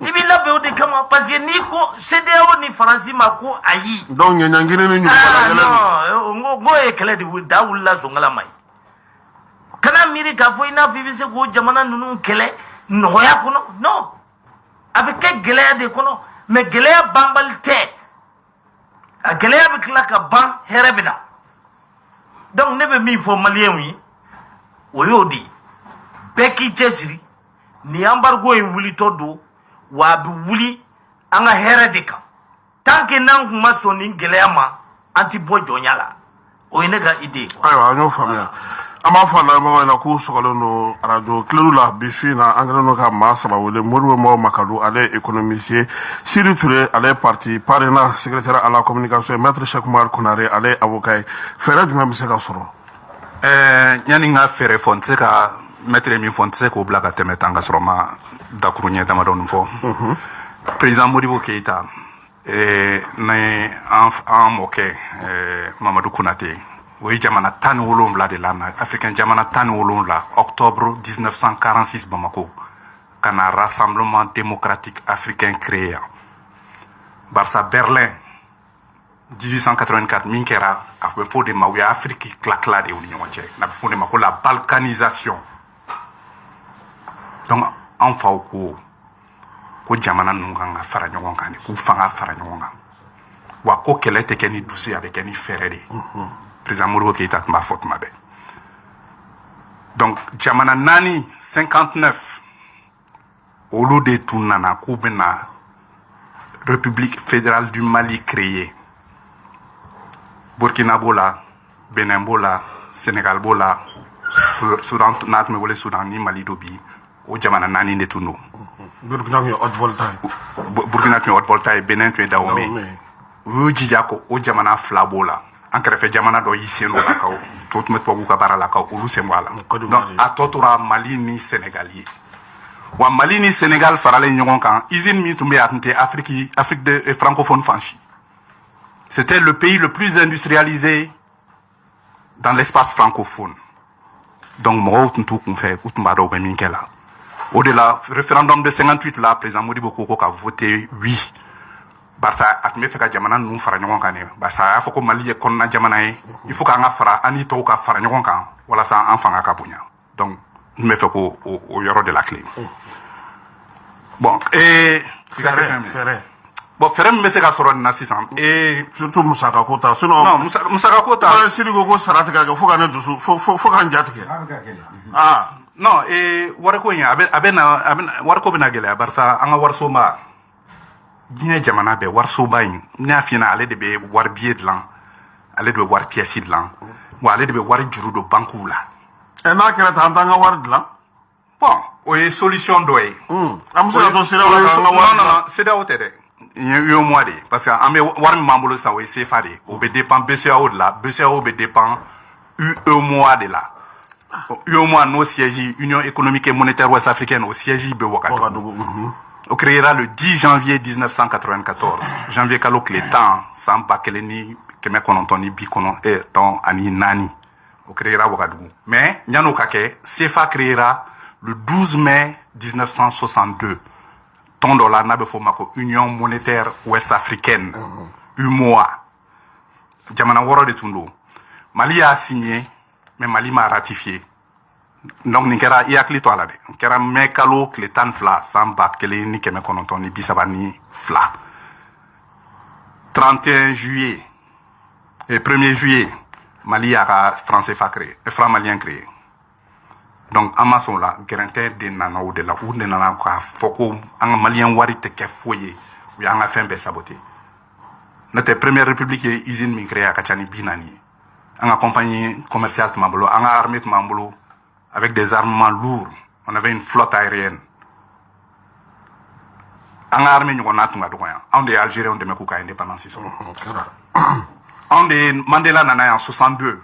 i b'i labɛn o de kama parce que n'i ko CEDEAO ni Faransi ma ko ayi donc ɲɛɲangini ni ɲugubala yɛlɛ non n'o ye kɛlɛ de wuli da wulila sonkala ma ye kana miiri k'a fɔ i n'a fɔ i bɛ se k'o jamana ninnu kɛlɛ nɔgɔya kɔnɔ non a bɛ kɛ gɛlɛya de kɔnɔ mais gɛlɛya banbali tɛ a gɛlɛya bɛ tila ka ban hɛrɛ bɛ na donc ne bɛ min fɔ maliyɛnw ye o y'o de ye bɛɛ k'i cɛsiri ni embargo in wulitɔ don wa a bɛ wuli an ka hɛrɛ de kan tant que n'an kun ma sɔn nin gɛlɛya ma an ti bɔ jɔnya la o ye ne ka idée ye. ayiwa an y'o faamuya an b'a fɔ a lamɛnbagaw ɲɛna k'u sɔgɔlen don radio kileru la bi su in na an kɛlen don ka maa saba wele moribo mɔgɔ makadu ale ye économiste ye siri ture ale ye parti parena secrétaire à la communication maître chekumar konare ale ye avocat ye fɛɛrɛ jumɛn bɛ se ka sɔrɔ. yani n ka fɛɛrɛ fɔ n tɛ se ka maître min fɔ n tɛ se k'o bila ka tɛmɛ tan ka sɔrɔ ma dakuru ɲɛ damadɔni fɔ. président modibo keyita ni an mɔkɛ mamadu konate o ye jamana 17 de la africain jamana 17 octobre 1946 Bamako ka na rassemblement démocratique africain créé barça Berlin 1884 min kɛra a bɛ fɔ de ma u ye Afrique tila de u ni ɲɔgɔn cɛ n'a bɛ fɔ de ma ko la balkanisation donc an faw ko jamana ninnu kan ka fara ɲɔgɔn kan de k'u fanga fara ɲɔgɔn kan wa ko kɛlɛ tɛ kɛ ni dusu ye a bɛ kɛ ni fɛɛrɛ de ye. président Modibo Keyita tun b'a fɔ tuma bɛɛ donc jamana 4 59 olu de tun nana k'u bɛna république fédérale du Mali créer Burkina b'o la Benin b'o la Sénégal b'o la Soudan n'a tun bɛ wele Soudan ni Mali dɔ bi o jamana 4 de tun don. Burkina tun ye haute volta ye. Burkina tun ye haute volta ye Benin tun ye Dahomey u y'u jija ko o jamana 2 b'o la an kɛrɛfɛ jamana dɔ y'i sen dɔ la ka to tun bɛ tubabuw ka baara la ka olu sen bɔ a la donc a tɔ tora Mali ni Sénégal ye wa Mali ni Sénégal faralen ɲɔgɔn kan usine min tun bɛ yen a tun tɛ Afrique de francophone fansi c'était le pays le plus industrialisé dans l'espace francophone donc mɔgɔw tun t'u kun fɛ u tun b'a dɔn u bɛ min kɛ la o de la référendum de 58 la président Modibo ko ka voté oui barisa a tun bɛ fɛ ka jamana ninnu fara ɲɔgɔn kan de barisa a y'a fɔ ko Mali ye kɔnɔna jamana ye il faut k'an ka fara an ni tɔw ka fara ɲɔgɔn kan walasa an fanga ka bonya donc n bɛ fɛ k'o yɔrɔ de la tile bon fɛɛrɛ bon fɛɛrɛ min bɛ se ka sɔrɔ nin na sisan surtout musaka ko ta sinon non musaka ko ta siri ko sara tigɛ kɛ fo ka ne dusu fo ka n ja tigɛ non wariko in a bɛ wariko bɛna gɛlɛya barisa an ka warisoba diɲɛ jamana bɛɛ warisoba in ne y'a f'i ɲɛna ale de bɛ wari billet dilan ale de bɛ wari pièce dilan wa ale de bɛ wari juru don banques la. n'a kɛra tan an t'an ka wari dilan. bon o ye solution dɔ ye. an bɛ se ka to CEDEAO la k'an ka wari dilan. non CEDEAO tɛ dɛ UEMOA de parce que an bɛ wari min b'an bolo sisan o ye CFA de ye o bɛ dépend BCEAO de la BCEAO bɛ dépend UEMOA de la. UEMOA n'o siège Union économique et monétaire ouest africaine au siège bɛ Ouagadougou. On créera le 10 janvier 1994. Janvier kalo tile 10 san 1994 ani 4. On créera Ouagadougou. Mais Nyano Kake, CFA créera le 12 mai 1962. Ton dollar n'a pas mako Union monétaire ouest africaine. UMOA. Jamana woro de tundo. Mali a signé, mais Mali m'a ratifié. Donc nin kɛra i hakili to a la dɛ n kɛra mɛ kalo tile 12 san 1932 31 juillet et 1er juillet Mali y'a ka franc CFA créé franc malien créé donc an ma sɔn o la gɛrɛntɛ de nana o de la u de nana k'a fɔ ko an ka malien wari tɛ kɛ foyi ye u y'an ka fɛn bɛɛ saboter n'o tɛ première république ye usine min créé a ka ca ni 40 ye an ka compagnie commerciale tun b'an bolo an ka armée tun b'an bolo avec des armements lourds. On avait une flotte aérienne. En armée, nous avons tout on est Algériens, on est Mekouka indépendance. On est Mandela Nana en 62.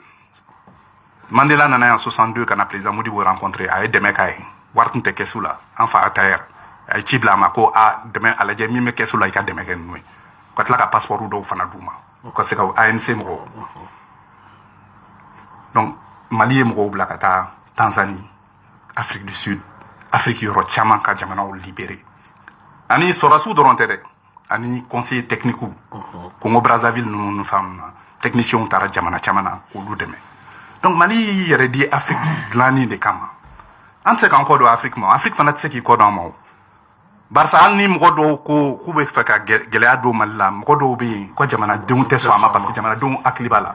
Mandela Nana en 62, quand le président Modibo rencontré, a été Demekaï. Wartun te Kesula, enfin à terre. A été Blamako, a demain à la Djemi Kesula, il a Demekaï. Quand la passeport ou d'eau Fanadouma. Quand c'est ANC Moro. Donc, Mali et Moro Blakata. Tanzanie, Afrique du Sud, Afrique yɔrɔ caman ka jamanaw libéré. Ani sɔrɔsiw dɔrɔn tɛ dɛ, ani conseiller technique Congo Brazzaville ninnu faamu na, techniciens taara jamana caman na k'olu dɛmɛ. Donc Mali y'i yɛrɛ di Afrique dilanni de kama. An tɛ se k'an kɔ don Afrique ma, Afrique fana tɛ se k'i kɔ don an ma o. barisa hali ni mɔgɔ dɔw ko k'u bɛ fɛ ka gɛlɛya don Mali la mɔgɔ dɔw bɛ yen ko jamanadenw tɛ sɔn a ma parce que jamanadenw hakili b'a la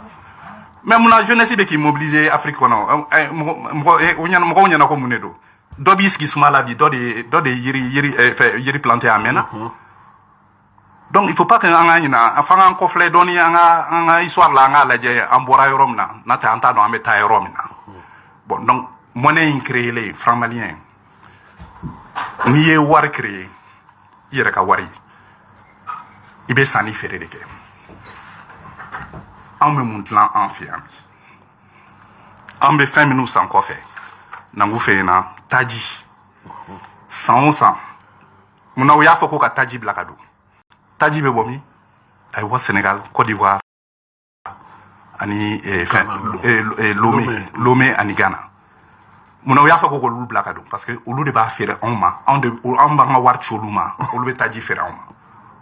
mais munna jeunesse bɛ k'i mobiliser Afrique kɔnɔ mɔgɔw ɲɛna ko mun de don dɔ b'i sigi suma la bi dɔ de yiri planté a mɛnna donc il faut pas que an ka ɲina f'an k'an kɔfilɛ dɔɔni an ka histoire la an k'a lajɛ an bɔra yɔrɔ min na n'o tɛ an t'a dɔn an bɛ taa yɔrɔ min na bon donc monnaie in créer franc malien n'i ye wari créer i yɛrɛ ka wari i bɛ sanni feere de kɛ anw bɛ mun dilan an fɛ yan an bɛ fɛn minnu san kɔfɛ nangu fɛ yen na taji san o san munna u y'a fɔ ko ka taji bila ka don taji bɛ bɔ min a bɛ bɔ Sénégal Côte d'Ivoire ani Lomé ani Ghana munna u y'a fɔ ko k'olu bila ka don parce que olu de b'a feere anw ma anw b'an ka wari ci olu ma olu bɛ taji feere anw ma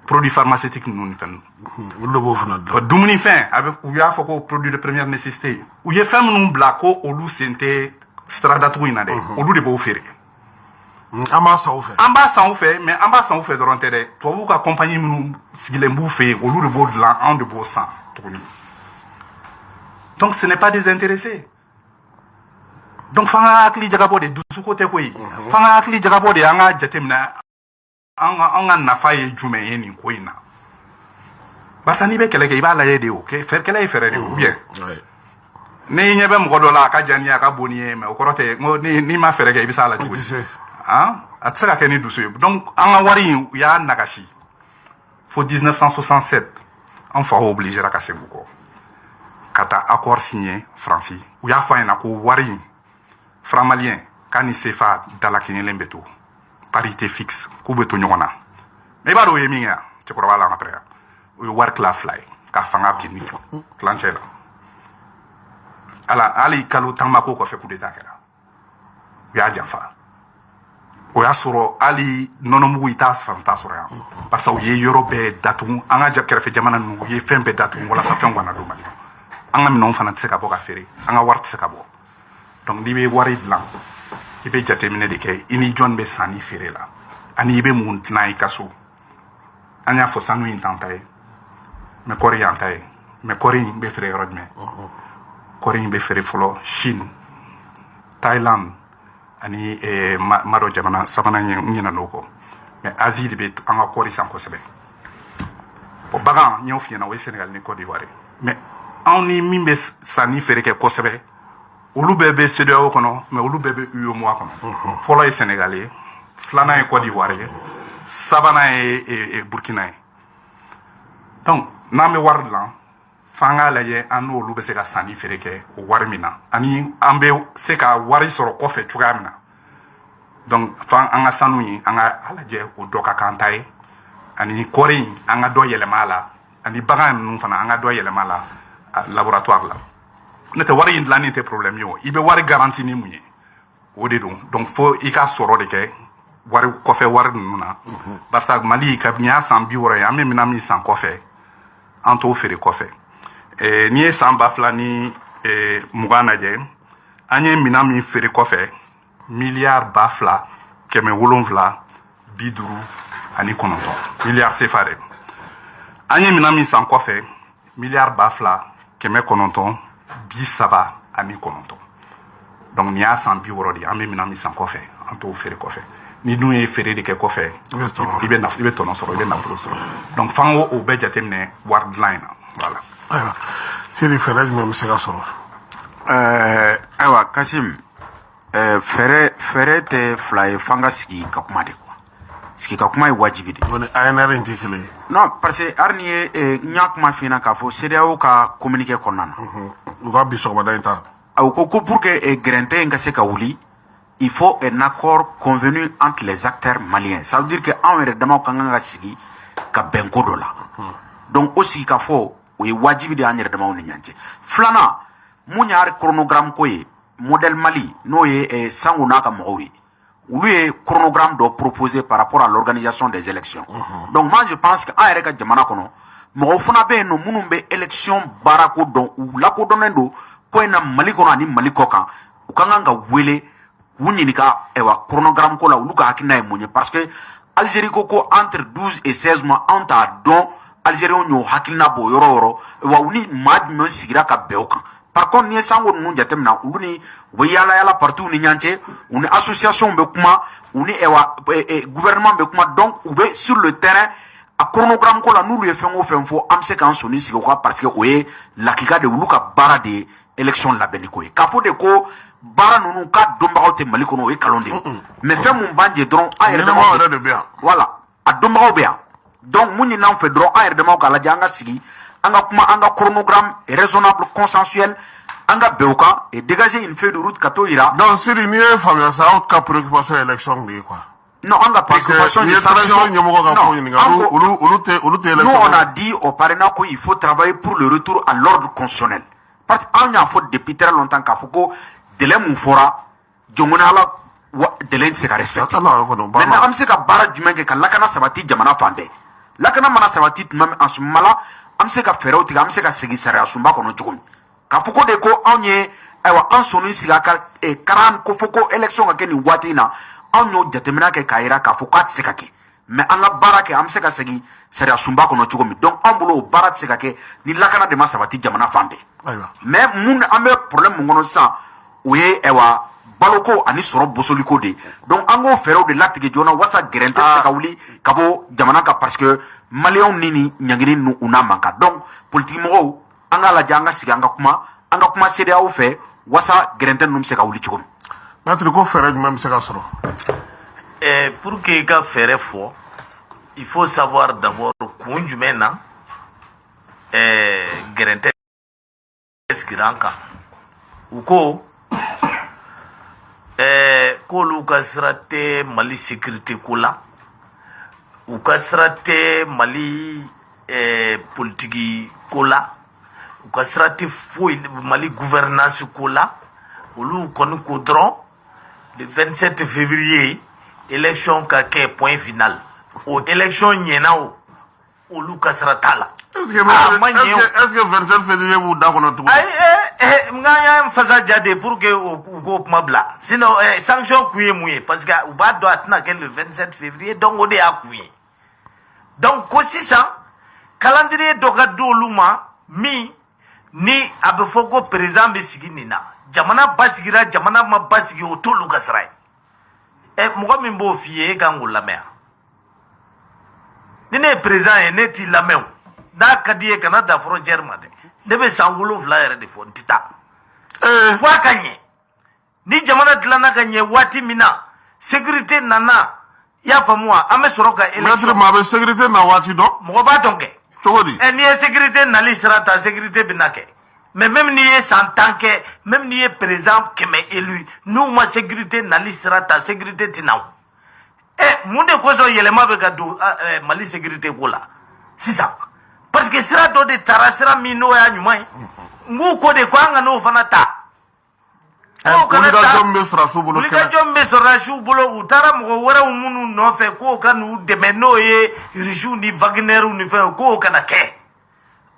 produit pharmaceutique ninnu ni fɛn ninnu olu de b'o fana dilan dumunifɛn u y'a fɔ ko produit de première nécessité u ye fɛn minnu bila ko olu sen tɛ sira datugu in na dɛ olu de b'o feere an b'a san u fɛ an b'a san u fɛ mais an b'a san u fɛ dɔrɔn tɛ dɛ tubabuw ka compagnie minnu sigilen b'u fɛ yen olu de b'o dilan anw de b'o san tuguni donc ce n'est pas désintéressé donc f'an ka hakili jagabɔ de dusuko tɛ koyi f'an ka hakili jagabɔ de an ka jateminɛ an ka nafa ye jumɛn ye nin ko in na barisa n'i bɛ kɛlɛ kɛ i b'a lajɛ de o kɛlɛ ye fɛɛrɛ de ou bien n'i ɲɛ bɛ mɔgɔ dɔ la a ka jan ni a ka bon ni ye mais o kɔrɔ tɛ ko n'i ma fɛɛrɛ kɛ i bɛ s'a la cogo di a tɛ se ka kɛ ni dusu ye donc an ka wari in u y'a nagasi fo 1967 an faw obligera ka segin u kɔ ka taa accord signé Faransi u y'a fɔ a ɲɛna ko wari in franc malien k'a ni CFA dalakeɲɛlen bɛ to parité fixe k'u bɛ to ɲɔgɔn na mais i b'a dɔn o ye min kɛ yan cɛkɔrɔba la après o ye wari tila fila ye ka fanga bin ni tilancɛ la hali kalo tanba ko kɔfɛ coup d'état kɛra u y'a janfa o y'a sɔrɔ hali nɔnɔmugu i t'a sɔrɔ yan parce que u ye yɔrɔ bɛɛ datugu an ka kɛrɛfɛ jamana ninnu u ye fɛn bɛɛ datugu walasa fɛn kana don Mali an ka minɛnw fana tɛ se ka bɔ ka feere an ka wari tɛ se ka bɔ donc n'i bɛ wari dilan i bɛ jateminɛ de kɛ i ni jɔn bɛ sanni feere la ani i bɛ mun dilan i ka so an y'a fɔ sanu in t'an ta ye mais kɔɔri y'an ta ye mais kɔɔri in bɛ feere yɔrɔ jumɛn kɔɔri in bɛ feere fɔlɔ Chine Thaïlande ani Mado jamana sabanan ye n ɲinɛ n'o kɔ mais Asie de bɛ an ka kɔɔri san kosɛbɛ bon bagan n y'o f'i ɲɛna o ye Sénégal ni Côte d'Ivoire mais anw ni min bɛ sanni feere kɛ kosɛbɛ olu bɛɛ bɛ CEDEAO kɔnɔ mais olu bɛɛ bɛ UEMOA kɔnɔ fɔlɔ ye Sénégal ye filanan ye Côte d'Ivoire ye sabanan ye Burkina ye donc n'an bɛ wari dilan f'an k'a lajɛ an n'olu bɛ se ka sanni feere kɛ o wari min na ani an bɛ se ka wari sɔrɔ kɔfɛ cogoya min na donc f'an ka sanu in an ka lajɛ o dɔ ka k'an ta ye ani kɔɔri in an ka dɔ yɛlɛma a la ani bagan ninnu fana an ka dɔ yɛlɛma a la laboratoire la n'o tɛ wari in dilanni tɛ problème ye o i bɛ wari garanti ni mun ye o de don donc fo i ka sɔrɔ de kɛ wari kɔfɛ wari ninnu na barisa Mali kabini y'a san 60 ye an bɛ minɛn min san kɔfɛ an t'o feere kɔfɛ n'i ye san 2000 ni 20 lajɛ an ye minɛn min feere kɔfɛ miliyari 2,759 miliyari CFA de an ye minɛn min san kɔfɛ miliyari 2,939 donc nin y'a san 60 de ye an bɛ minɛn min san kɔfɛ an t'o feere kɔfɛ ni dun ye feere de kɛ kɔfɛ i bɛ tɔnɔ sɔrɔ i bɛ nafolo sɔrɔ donc f'an k'o bɛɛ jateminɛ wari dilan in na voilà. ayiwa Thierry fɛɛrɛ jumɛn bɛ se ka sɔrɔ ayiwa Kasim fɛɛrɛ tɛ fila ye f'an ka sigi ka kuma de quoi sigi ka kuma ye wajibi de o ni ANR in tɛ kelen ye non parce que hali ni ye n y'a kuma f'i ɲɛna k'a fɔ CEDEAO ka communiqué kɔnɔna na u ka bi sɔgɔmada in ta ko pour que gɛrɛntɛ in ka se ka wuli il faut un accord convenu entre les acteurs maliens ça veut dire que anw yɛrɛ damaw ka kan ka sigi ka bɛn ko dɔ la donc o sigi ka fɔ o ye wajibi de y'an yɛrɛ damaw ni ɲɔgɔn cɛ filanan mun y'a chronogramme ko ye modèle Mali n'o ye Sango n'a ka mɔgɔw ye olu ye chronogramme dɔ proposé par rapport à l'organisation des élections donc moi je pense que an yɛrɛ ka jamana kɔnɔ mɔgɔw fana bɛ yen nɔ minnu bɛ élection baara ko dɔn u lakodɔnnen don ko in na Mali kɔnɔ ani Mali kɔ kan u ka kan ka wele k'u ɲininka chronogramme ko la olu ka hakilina ye mun ye parce que Algérie ko entre 12 et 16 mois on t'a don Algériens ñoo hakilina bo yoro wa uni mad men sigira ka beokan. Par contre ni sango nu jatemna uni we yala partout ni ñanté uni association be kuma uni ewa gouvernement be kuma donc ube sur le terrain a chronogramme ko la nous le faisons fo am se kan soni sigo ko parce que oye la kika de uluka bara de élection la beniko ka fo de ko bara nunu ka domba te maliko no e kalonde mais fait mon banje dron a de bien voilà a domba bien donc muni nan fait dron a de ka la janga sigi anga kuma anga chronogramme raisonnable consensuel anga beuka et dégager une feuille de route kato ira donc si ni famille ça autre cas préoccupation élection ni quoi. Non, on a préoccupation de sanctions. Nous, on a dit au parrainage qu'il faut travailler pour le retour à l'ordre constitutionnel. Parce qu'on a fait depuis très longtemps qu'il faut que délai moufora, djongona délai se respecte. Maintenant, on sait que bara du mec que lakana sabati jamana fande. Lakana mana sabati même en ce moment-là, on sait que faire autre, on sait que c'est sera sumba kono djom. Ka foko de ko on y en sonu sigaka et 40 ko foko élection ka ni watina. On yo jatemina ke kaira ka fokat sekake mais an la barake am seka segi sera sumba kono chugomi donc on bolo barat sekake ni lakana de masabati jamana fande mais mun amé problème ngono sa oye ewa baloko ani soro bosoliko de donc ango fero de latige jona wasa gerente seka wuli kabo jamana ka parce que malion nini nyangini nu una manka donc politique mo anga la janga siga anga kuma CEDEAO fait wasa gerente num seka wuli chugomi. Pour que ka faire fort, il faut savoir d'abord qu'on jumena gerente skiranka uko ko luka srate mali sécurité kula uka srate mali politique kula uka srate mali gouvernance kula olu konu kodron le 27 février, élection kake point final. Au élection nyenao, au Lucas Ratala. Est-ce que 27 février vous d'accord tout? M'gaya m'faza jade pour que au mabla. Sinon sanction kuye mouye parce que ou ba doit na le 27 février donc ode a kuye. Donc aussi ça calendrier dogado luma mi ni abefoko président besiginina. Jamana basigira jamana ma basigi o to lukasrai moga min bo fiye gangu lamea nene président e neti lameu da kadiye kana da frontière ma de be sangulo flyer de fontita wa kanye ni jamana dilana kanye wati mina sécurité nana ya famua ame soroka élection ma be sécurité na wati do moga ba donke togodi ni sécurité nali srata sécurité binake. Mais même ni est sans tant que, même ni est présent que m'est élu, nous, ma sécurité n'ali sera ta sécurité tinao. Monde kozo yelema begado mali sécurité kola. C'est ça. Parce que sera do de tarasera mino ya nyumai. Ngu ko de kwanga no fanata. Bulika jombe sera shubulo utara mo wara umunu no fe ko kanu de meno ye rishu ni Wagner ni fe ko kana ke.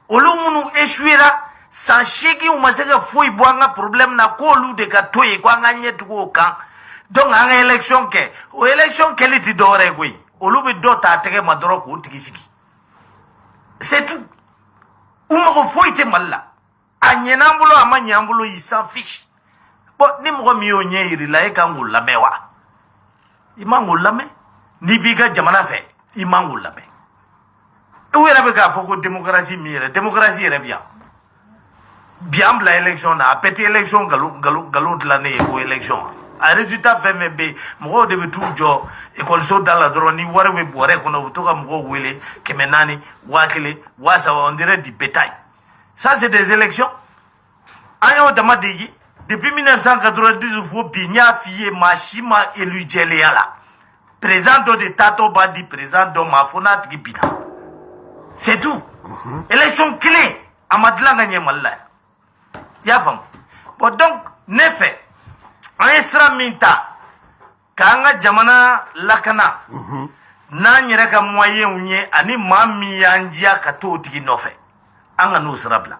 Olumunu échouera. Sans cheki umaseka foi boanga problème na kolu de ka toyi kwa nganye tuko kan donc en élection ke o élection ke liti dore koi olubi dota tege madoro ko tikisiki c'est tout uma ko foi te malla anyenambulo amanyambulo il s'en fiche bon ni mo mi o nyeiri la e kan ngula mewa imangul lame ni biga jamana fe imangul lame o yera be ka foko démocratie mire démocratie yera bien la élection na pété élection galou de l'année ou élection a résultat fait MB mo de tout jo école so dans la drone ni wara we boire kono to ka mo wele kemenani wakile wasa on dirait du bétail ça c'est des élections ayo damadegi depuis 1992 faut pigna fié machima élu jeliala président de tato badi président de mafona tribina c'est tout élection clé amadla gagné malla. Yafam. Bon donc, nefe, en minta, kanga jamana lakana, na nyereka moyen unye, ani mami yanjia kato tiki nofe. Anga no srabla.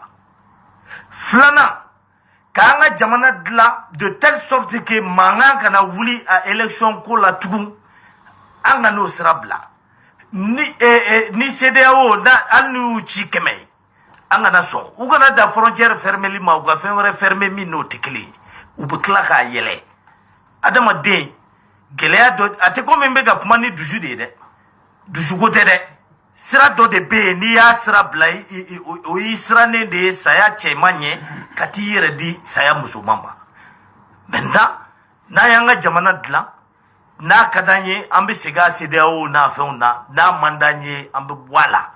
Flana, kanga jamana dla, de telle sorte que manga kana wuli à élection ko la tugu, an ka n'o sira bila ni CEDEAO na hali n'u ci 100 an kana sɔn u kana da frontière fermeli ma u ka fɛn wɛrɛ fermer min n'o tɛ kelen ye u bɛ tila k'a yɛlɛ adamaden gɛlɛya dɔ a tɛ komi n bɛ ka kuma ni dusu de ye dɛ dusuko tɛ dɛ sira dɔ de bɛ yen n'i y'a sira bila o y'i sirannen de ye saya cɛman ɲɛ ka t'i yɛrɛ di saya musoman ma maintenant n'a y'an ka jamana dilan n'a ka d'an ye an bɛ segin a CEDEAO n'a fɛnw na n'a man d'an ye an bɛ bɔ a la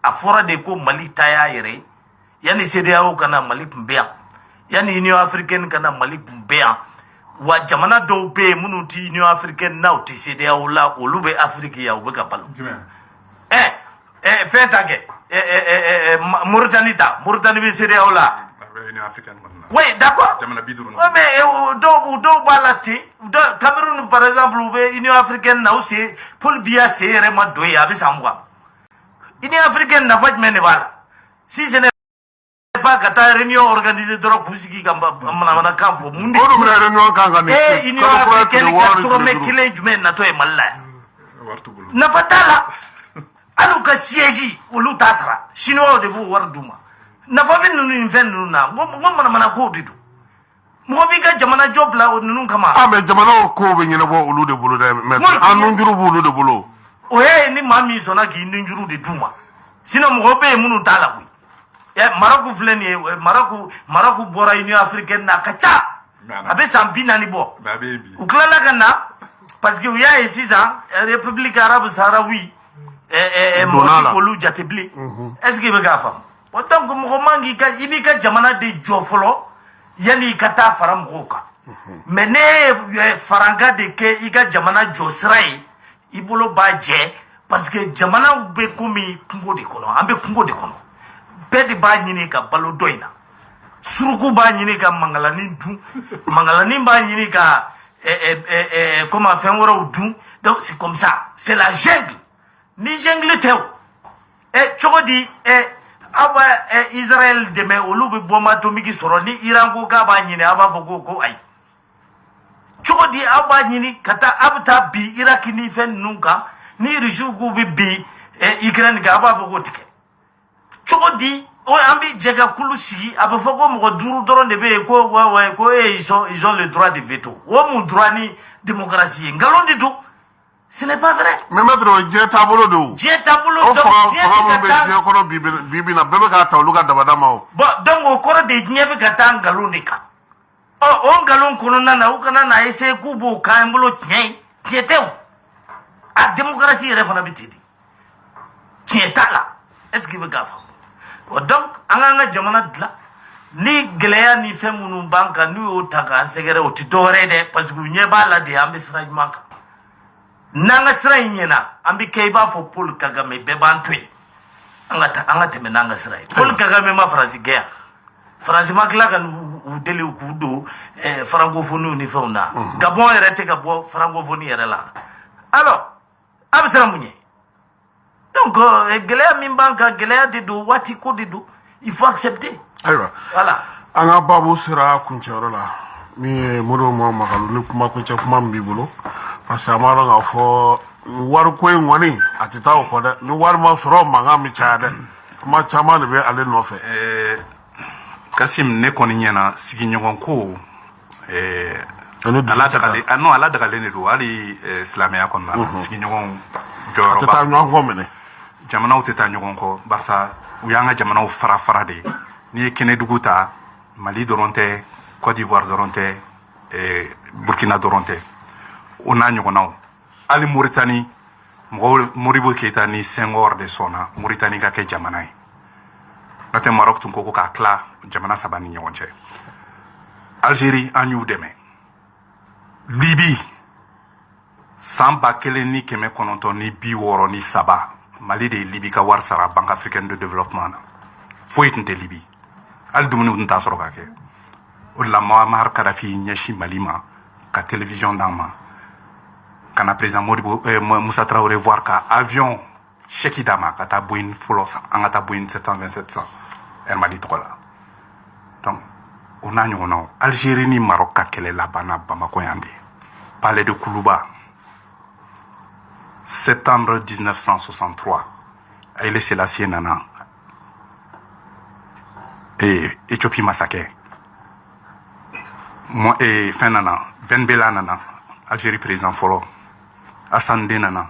a fɔra de ko Mali ta y'a yɛrɛ ye yanni CEDEAO kana Mali tun bɛ yan yanni Union africaine kana Mali tun bɛ yan wa jamana dɔw bɛ yen minnu tɛ Union africaine n'a u tɛ CEDEAO la olu bɛ Afrique yan u bɛ ka balo fɛn ta kɛ Mauritanie bɛ CEDEAO la oui d'accord mais dɔw b'a la ten Cameroun par exemple u bɛ Union africaine na u sen Paul Biya sen yɛrɛ ma don yen a bɛ san 20 Union africaine nafa jumɛn de b'a la si ce n'est pas ka taa réunion organiser dɔrɔn k'u sigi ka manamanakan fɔ mun de Union africaine ka tɔgɔmɛ kelen jumɛn natɔ ye Mali la yan nafa t'a la hali u ka siège olu t'a sara chinois de b'o wari d'u ma nafa bɛ ninnu ni fɛn ninnu na n ko manamanakow de don mɔgɔ b'i ka jamana jɔ bila o ninnu kama mais jamanaw kow bɛ ɲɛnabɔ olu de bolo dɛ mais an nunjuru b'olu de bolo o ye ni maa min sɔnna k'i nunjuru de d'u ma sinon mɔgɔ bɛ yen minnu t'a la koyi Maroc filɛ nin ye Maroc bɔra Union africaine na a ka ca a bɛ san 40 bɔ u tilala ka na parce que u y'a ye sisan République arabe saharawi mɔgɔ tɛ k'olu jate bilen est-ce que i bɛ k'a faamu donc mɔgɔ man i b'i ka jamana de jɔ fɔlɔ yanni i ka taa fara mɔgɔw kan mais ne ye faranka de kɛ i ka jamana jɔ sira ye i bolo b'a jɛ parce que jamanaw bɛ komi kungo de kɔnɔ an bɛ kungo de kɔnɔ bɛɛ de b'a ɲini ka balo dɔ in na suruku b'a ɲini ka mangalanin dun mangalanin b'a ɲini ka comment fɛn wɛrɛw dun donc c'est comme ça c'est la jungle ni jungle tɛ o cogo di aw bɛ Israël dɛmɛ olu bɛ bombe atomique sɔrɔ ni Iran ko k'a b'a ɲini a b'a fɔ ko ayi cogo di aw b'a ɲini ka taa aw bɛ taa bi Iraki ni fɛn ninnu kan ni Rusiw k'u bɛ bi Ukraine kan a b'a fɔ k'o tigɛ cogo di an bɛ jɛ ka kulu sigi a bɛ fɔ ko mɔgɔ 5 dɔrɔn de bɛ yen ko ils ont le droit de veto o mun droit ni démocratie ye nkalon de don ce n'est pas vrai. mais maître diɲɛ taabolo don diɲɛ taabolo o fanga min bɛ diɲɛ kɔnɔ bi na bɛɛ bɛ k'a ta olu ka dabada ma o bon donc o kɔrɔ de diɲɛ bɛ ka taa nkalon de kan o nkalon kɔnɔna na u kana na essayer k'u b'o k'an bolo tiɲɛ ye tiɲɛ tɛ o a démocratie yɛrɛ fana bɛ ten de tiɲɛ t'a la est-ce que i bɛ k'a faamu donc an k'an ka jamana dilan ni gɛlɛya ni fɛn minnu b'an kan n'u y'o ta k'an sɛgɛrɛ o tɛ dɔwɛrɛ ye dɛ parce que u ɲɛ b'a la de an bɛ sira ɲuman kan n'an ka sira in ɲɛna an bɛ kɛ i b'a fɔ Paul Kagame bɛɛ b'an to yen an ka tɛmɛ n'an ka sira ye Paul Kagame ma Faransi gɛn yan Faransi ma tila ka u deli k'u don francophonie ni fɛnw na Gabon yɛrɛ tɛ ka bɔ francophonie yɛrɛ la alors a bɛ siran mun ɲɛ donc gɛlɛya min b'an kan gɛlɛya de don waati ko de don il faut accepter ayiwa voilà an ka baabu sera kuncɛyɔrɔ la min ye Modibo Mamakalu ni kuma kuncɛ kuma min b'i bolo parce que a b'a dɔn k'a fɔ wariko in kɔni a tɛ taa o kɔ dɛ ni wari ma sɔrɔ mankan bɛ caya dɛ kuma caman de bɛ ale nɔfɛ Kasim ne kɔni ɲɛna sigiɲɔgɔn ko ala dagalen de don hali silamɛya kɔnɔna na sigiɲɔgɔn jɔyɔrɔba a tɛ taa ɲɔgɔn kɔ minɛ jamanaw tɛ taa ɲɔgɔn kɔ barisa u y'an ka jamanaw fara de n'i ye Kɛnɛdugu ta Mali dɔrɔn tɛ Côte d'Ivoire dɔrɔn tɛ Burkina dɔrɔn tɛ o n'a ɲɔgɔnnaw hali Mauritanie mɔgɔw Modibo Keyita ni Senghor de sɔnna Mauritanie ka kɛ jamana ye n'o tɛ Maroc tun ko k'a tila jamana 3 ni ɲɔgɔn cɛ Algérie an y'u dɛmɛ Libye san 1963 Mali de ye Libye ka wari sara Banque africaine de développement na foyi tun tɛ Libye hali dumuni tun t'a sɔrɔ ka kɛ o de la Muammar Kadhafi ɲɛsin Mali ma ka télévision d'an ma ka na président Moussa Traoré voir ka avion chèque d'a ma ka taa Boeing fɔlɔ san an ka taa Boeing 727 Air Mali tɔgɔ la donc o n'a ɲɔgɔnnaw Algérie ni Maroc ka kɛlɛ labanna Bamako yan de Palais de Koulouba septembre 1963 Haile Selassie nana et Éthiopie massacrée. Moi et fin nana Ben Bella nana Algérie président folo Assane nana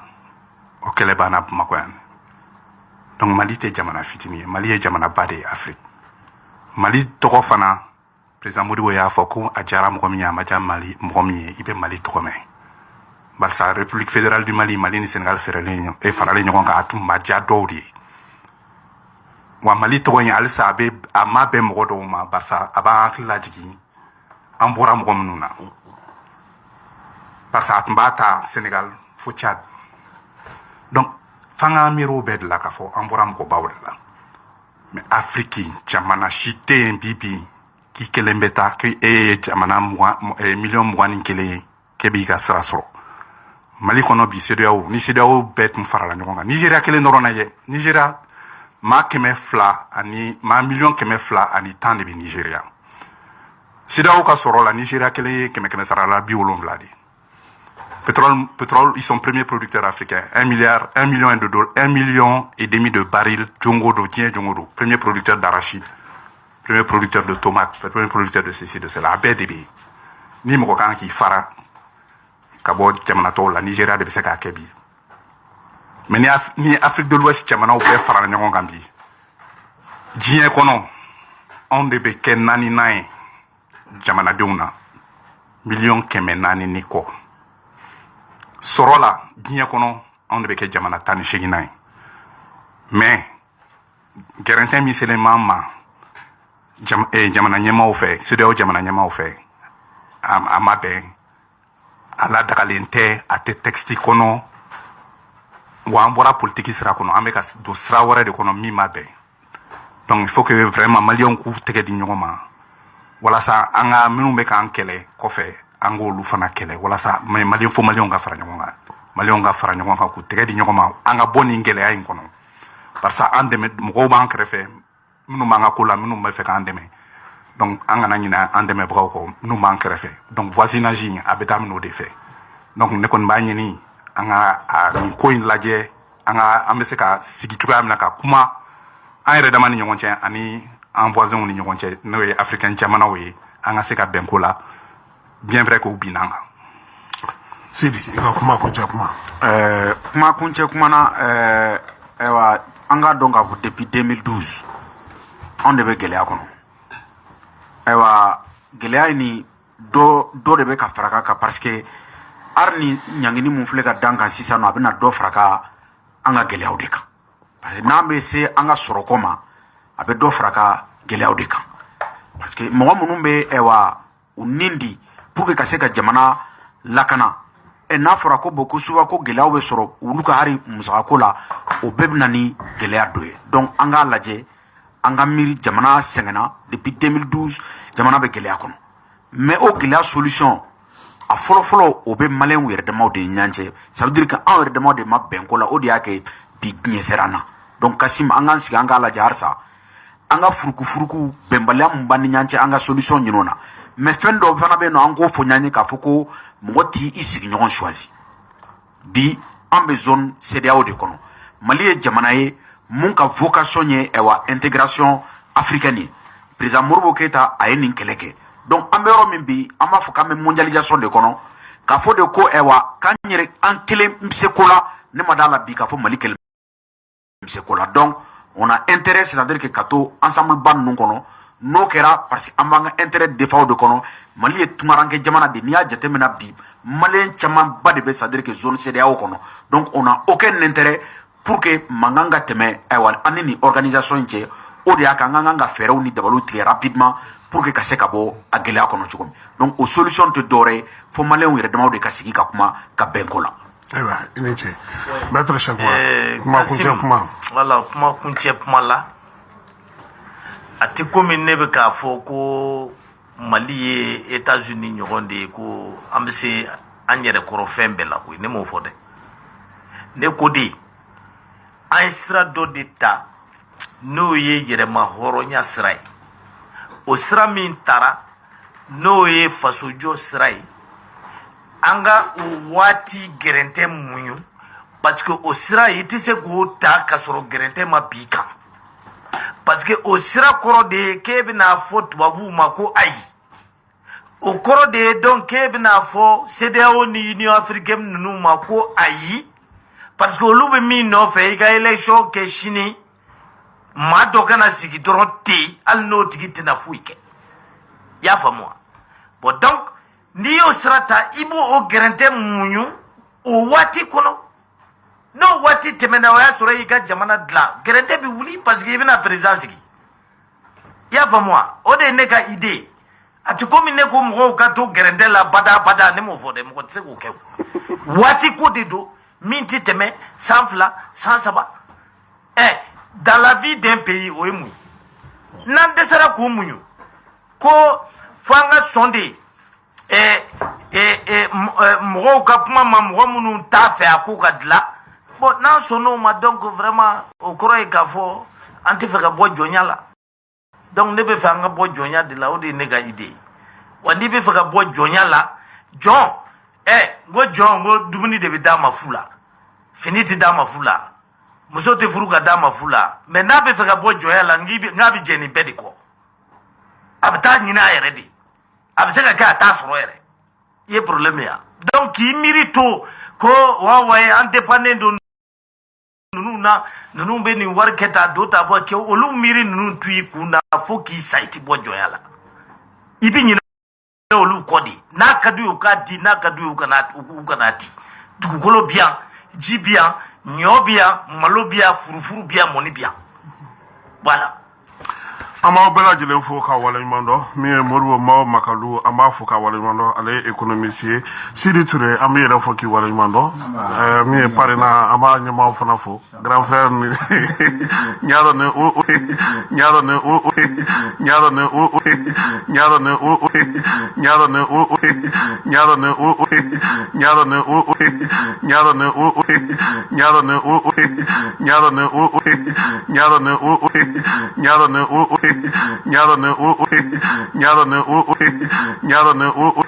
o kelebana Bamako. Donc Mali te jamana fitini, Mali est jamana bade Afrique. Mali toko fana président Modibo ya fo ko ajara mkomi ya maja Mali mkomi ibe Mali toko me. Balsa République fédérale du Mali, Mali ni Sénégal ferale e farale nyonga ka atum maja dowdi. Wa Mali toko ya alsa be ama be mgodo ma balsa aba akla jigi ambora mkomnuna. Balsa atmbata Sénégal fo Tchad. Donc fanga miro bed la ka fo ambora mko bawla. Mais Afrique jamana chité bibi ki kelembeta ki e jamana million mwani kele kebi ka srasro. Mali kono bi CEDEAO ni CEDEAO bet mfarala nyonga. Nigeria kele norona ye. Nigeria ma keme fla ani ma million keme fla ani tande bi Nigeria. CEDEAO ka soro la Nigeria kele keme sarala bi wolongladi. Pétrole, ils sont premiers producteurs africains. 1 million et demi de barils Djongodo, Djongodo. Premier producteur d'arachide, premier producteur de tomates, premier producteur de ceci, de cela. ABDB. Ni Mokokan qui fara. Kabo, Djamanato, la Nigeria de Seka Kebi. Mais ni Afrique de l'Ouest, Djamana ou Père Fara Nyon Gambi. Djien Kono, on debe ken nani nae. Djamana Deuna. Million keme nani niko. Sorola, diɲɛ kɔnɔ anw de bɛ kɛ jamana 18 ye mais gɛrɛntɛ min selen ma jamana ɲɛmaaw fɛ CEDEAO jamana ɲɛmaaw fɛ a ma bɛn a ladagalen tɛ a tɛ texte kɔnɔ wa an bɔra politiki sira kɔnɔ an bɛ ka don sira wɛrɛ de kɔnɔ min ma bɛn donc il faut que vraiment maliyɛnw k'u tɛgɛ di ɲɔgɔn ma walasa an ka minnu bɛ k'an kɛlɛ kɔfɛ an k'olu fana kɛlɛ walasa maliyɛn fo maliyɛnw ka fara ɲɔgɔn kan maliyɛnw ka fara ɲɔgɔn kan k'u tɛgɛ di ɲɔgɔn ma an ka bɔ nin gɛlɛya in kɔnɔ parce que an dɛmɛ mɔgɔw b'an kɛrɛfɛ minnu b'an ka ko la minnu bɛ fɛ k'an dɛmɛ donc an kana ɲinɛ an dɛmɛbagaw kɔ minnu b'an kɛrɛfɛ donc voisinage in a bɛ daminɛ o de fɛ donc ne kɔni b'a ɲini an ka nin ko in lajɛ an bɛ se ka sigi cogoya min na ka kuma an yɛrɛ dama ni ɲɔgɔn cɛ ani an voisinw ni ɲɔgɔn cɛ n'o ye africain jamanaw ye an ka se ka bɛn ko la bien vrai que ubina nga Sidi ika kuma kunche kuma na ewa anga donga depuis 2012 on de be gɛlɛya kɔnɔ ewa gɛlɛya ni do de be ka faraka ka parce que arni nyangini mun filɛ ka dan kan sisan no a bɛna dɔ faraka an ka gɛlɛyaw de kan parce que n'an bɛ se an ka sɔrɔ ko ma a bɛ dɔ faraka gɛlɛyaw de kan parce que mɔgɔ minnu bɛ ewa u nindi pour que ka se ka jamana lakana n'a fɔra ko bon ko suba ko gɛlɛyaw bɛ sɔrɔ olu ka hari musakako la o bɛɛ bɛ na ni gɛlɛya dɔ ye donc an k'a lajɛ an ka miiri jamana sɛgɛnna depuis 2012 jamana bɛ gɛlɛya kɔnɔ mais o gɛlɛya solution a fɔlɔfɔlɔ o bɛ maliyɛnw yɛrɛ damaw de ɲɔgɔn cɛ ça veut dire que anw yɛrɛ damaw de ma bɛn ko la o de y'a kɛ bi ɲɛsɛra na donc Kasim an k'an sigi an k'a lajɛ halisa an ka furuku bɛnbaliya mun b'an ni ɲɔgɔn cɛ an ka solution ɲini o na mais fɛn dɔ fana bɛ yen nɔ an k'o fɔ ɲɔgɔn ye k'a fɔ ko mɔgɔ t'i sigiɲɔgɔn choisi bi an bɛ zone CEDEAO de kɔnɔ Mali ye jamana ye mun ka vocation ye intégration africaine ye président Modibo Keïta a ye nin kɛlɛ kɛ donc an bɛ yɔrɔ min bi an b'a fɔ k'an bɛ mondialisation de kɔnɔ k'a fɔ de ko k'an yɛrɛ an kelen bɛ se ko la ne ma d'a la bi k'a fɔ Mali kelen bɛ se ko la donc on a intérêt c'est-à-dire que ka to ensemble ba ninnu kɔnɔ n'o kɛra parce que an b'an ka intérêt défend de kɔnɔ Mali ye tungaranke jamana de n'i y'a jateminɛ bi maliyɛn caman ba de bɛ c'est-à-dire que zone CEDEAO kɔnɔ donc on a aucun intérêt pour que mankan ka tɛmɛ an ni nin organisation in cɛ o de y'a kan an kan ka fɛɛrɛw ni dabaliw tigɛ rapidement pour que ka se ka bɔ a gɛlɛya kɔnɔ cogo min donc o solution tɛ dɔwɛrɛ ye fo maliyɛnw yɛrɛ damaw de ka sigi ka kuma ka bɛn ko la. ayiwa i ni ce maître Cheikh kuma kuncɛ kuma. Voilà, kuma kuncɛ kuma la a tɛ komi ne bɛ k'a fɔ ko Mali ye États-Unis ɲɔgɔn de ye ko an bɛ se an yɛrɛ kɔrɔ fɛn bɛɛ la koyi ne m'o fɔ dɛ ne ko de an ye sira dɔ de ta n'o ye yɛrɛma hɔrɔnya sira ye o sira min taara n'o ye fasojɔ sira ye an ka o waati gɛrɛntɛ muɲu parce que au sira i tɛ se k'o ta ka sɔrɔ gɛrɛntɛ ma b'i kan parce que o sira kɔrɔ de ye k'e bɛna fɔ tubabuw ma ko ayi o kɔrɔ de ye donc k'e bɛna fɔ CEDEAO ni Union africaine ninnu ma ko ayi parce que olu bɛ min nɔfɛ i ka élection kɛ sini maa dɔ kana sigi dɔrɔn ten hali n'o tigi tɛna foyi kɛ i y'a faamu wa bon donc n'i y'o sira ta i b'o o gɛrɛntɛ muɲu o waati kɔnɔ n'o waati tɛmɛna o y'a sɔrɔ i ka jamana dilan gɛrɛntɛ bɛ wuli parce que i bɛna président sigi i y'a faamu wa o de ye ne ka idée ye a tɛ komi ne ko mɔgɔw ka to gɛrɛntɛ la bada ne m'o fɔ dɛ mɔgɔ tɛ se k'o kɛ waati ko de don min tɛ tɛmɛ san 2 san 3 dans la vie d'un pays o ye mun ye n'an dɛsɛra k'o muɲu ko fo an ka sɔn de mɔgɔw ka kuma ma mɔgɔ minnu t'a fɛ a ko ka dilan bon n'an sɔnn'o ma donc vraiment o kɔrɔ ye k'a fɔ an tɛ fɛ ka bɔ jɔnya la donc ne bɛ fɛ an ka bɔ jɔnya de la o de ye ne ka idée ye wa n'i bɛ fɛ ka bɔ jɔnya la jɔn n ko jɔn n ko dumuni de bɛ d'a ma fu la fini tɛ d'a ma fu la muso tɛ furu ka d'a ma fu la mais n'a bɛ fɛ ka bɔ jɔnya la n k'a bɛ jɛ nin bɛɛ de kɔ a bɛ taa ɲini a yɛrɛ de a bɛ se ka kɛ a t'a sɔrɔ yɛrɛ i ye problème ya donc k'i miiri to ko waye an dépendant don ninnu na ninnu bɛ nin wari kɛ ta do ta bɔ kɛ olu miiri ninnu to i kun na fo k'i sa i tɛ bɔ jɔnya la i bɛ ɲinɛ olu kɔ de n'a ka d'u ye u k'a di n'a ka d'u ye u kana di dugukolo bɛ yan ji bɛ yan ɲɔ bɛ yan malo bɛ yan furufuru bɛ yan mɔni bɛ yan voilà. an b'aw bɛɛ lajɛlen fo k'a waleɲuman dɔn min ye Modibo Mao Makalu an b'a fo k'a waleɲuman dɔn ale ye économiste ye Sidi Ture an b'i yɛrɛ fo k'i waleɲuman dɔn min ye parrainant an b'a ɲɛmaaw fana fo grand frère ni ɲa dɔn ni o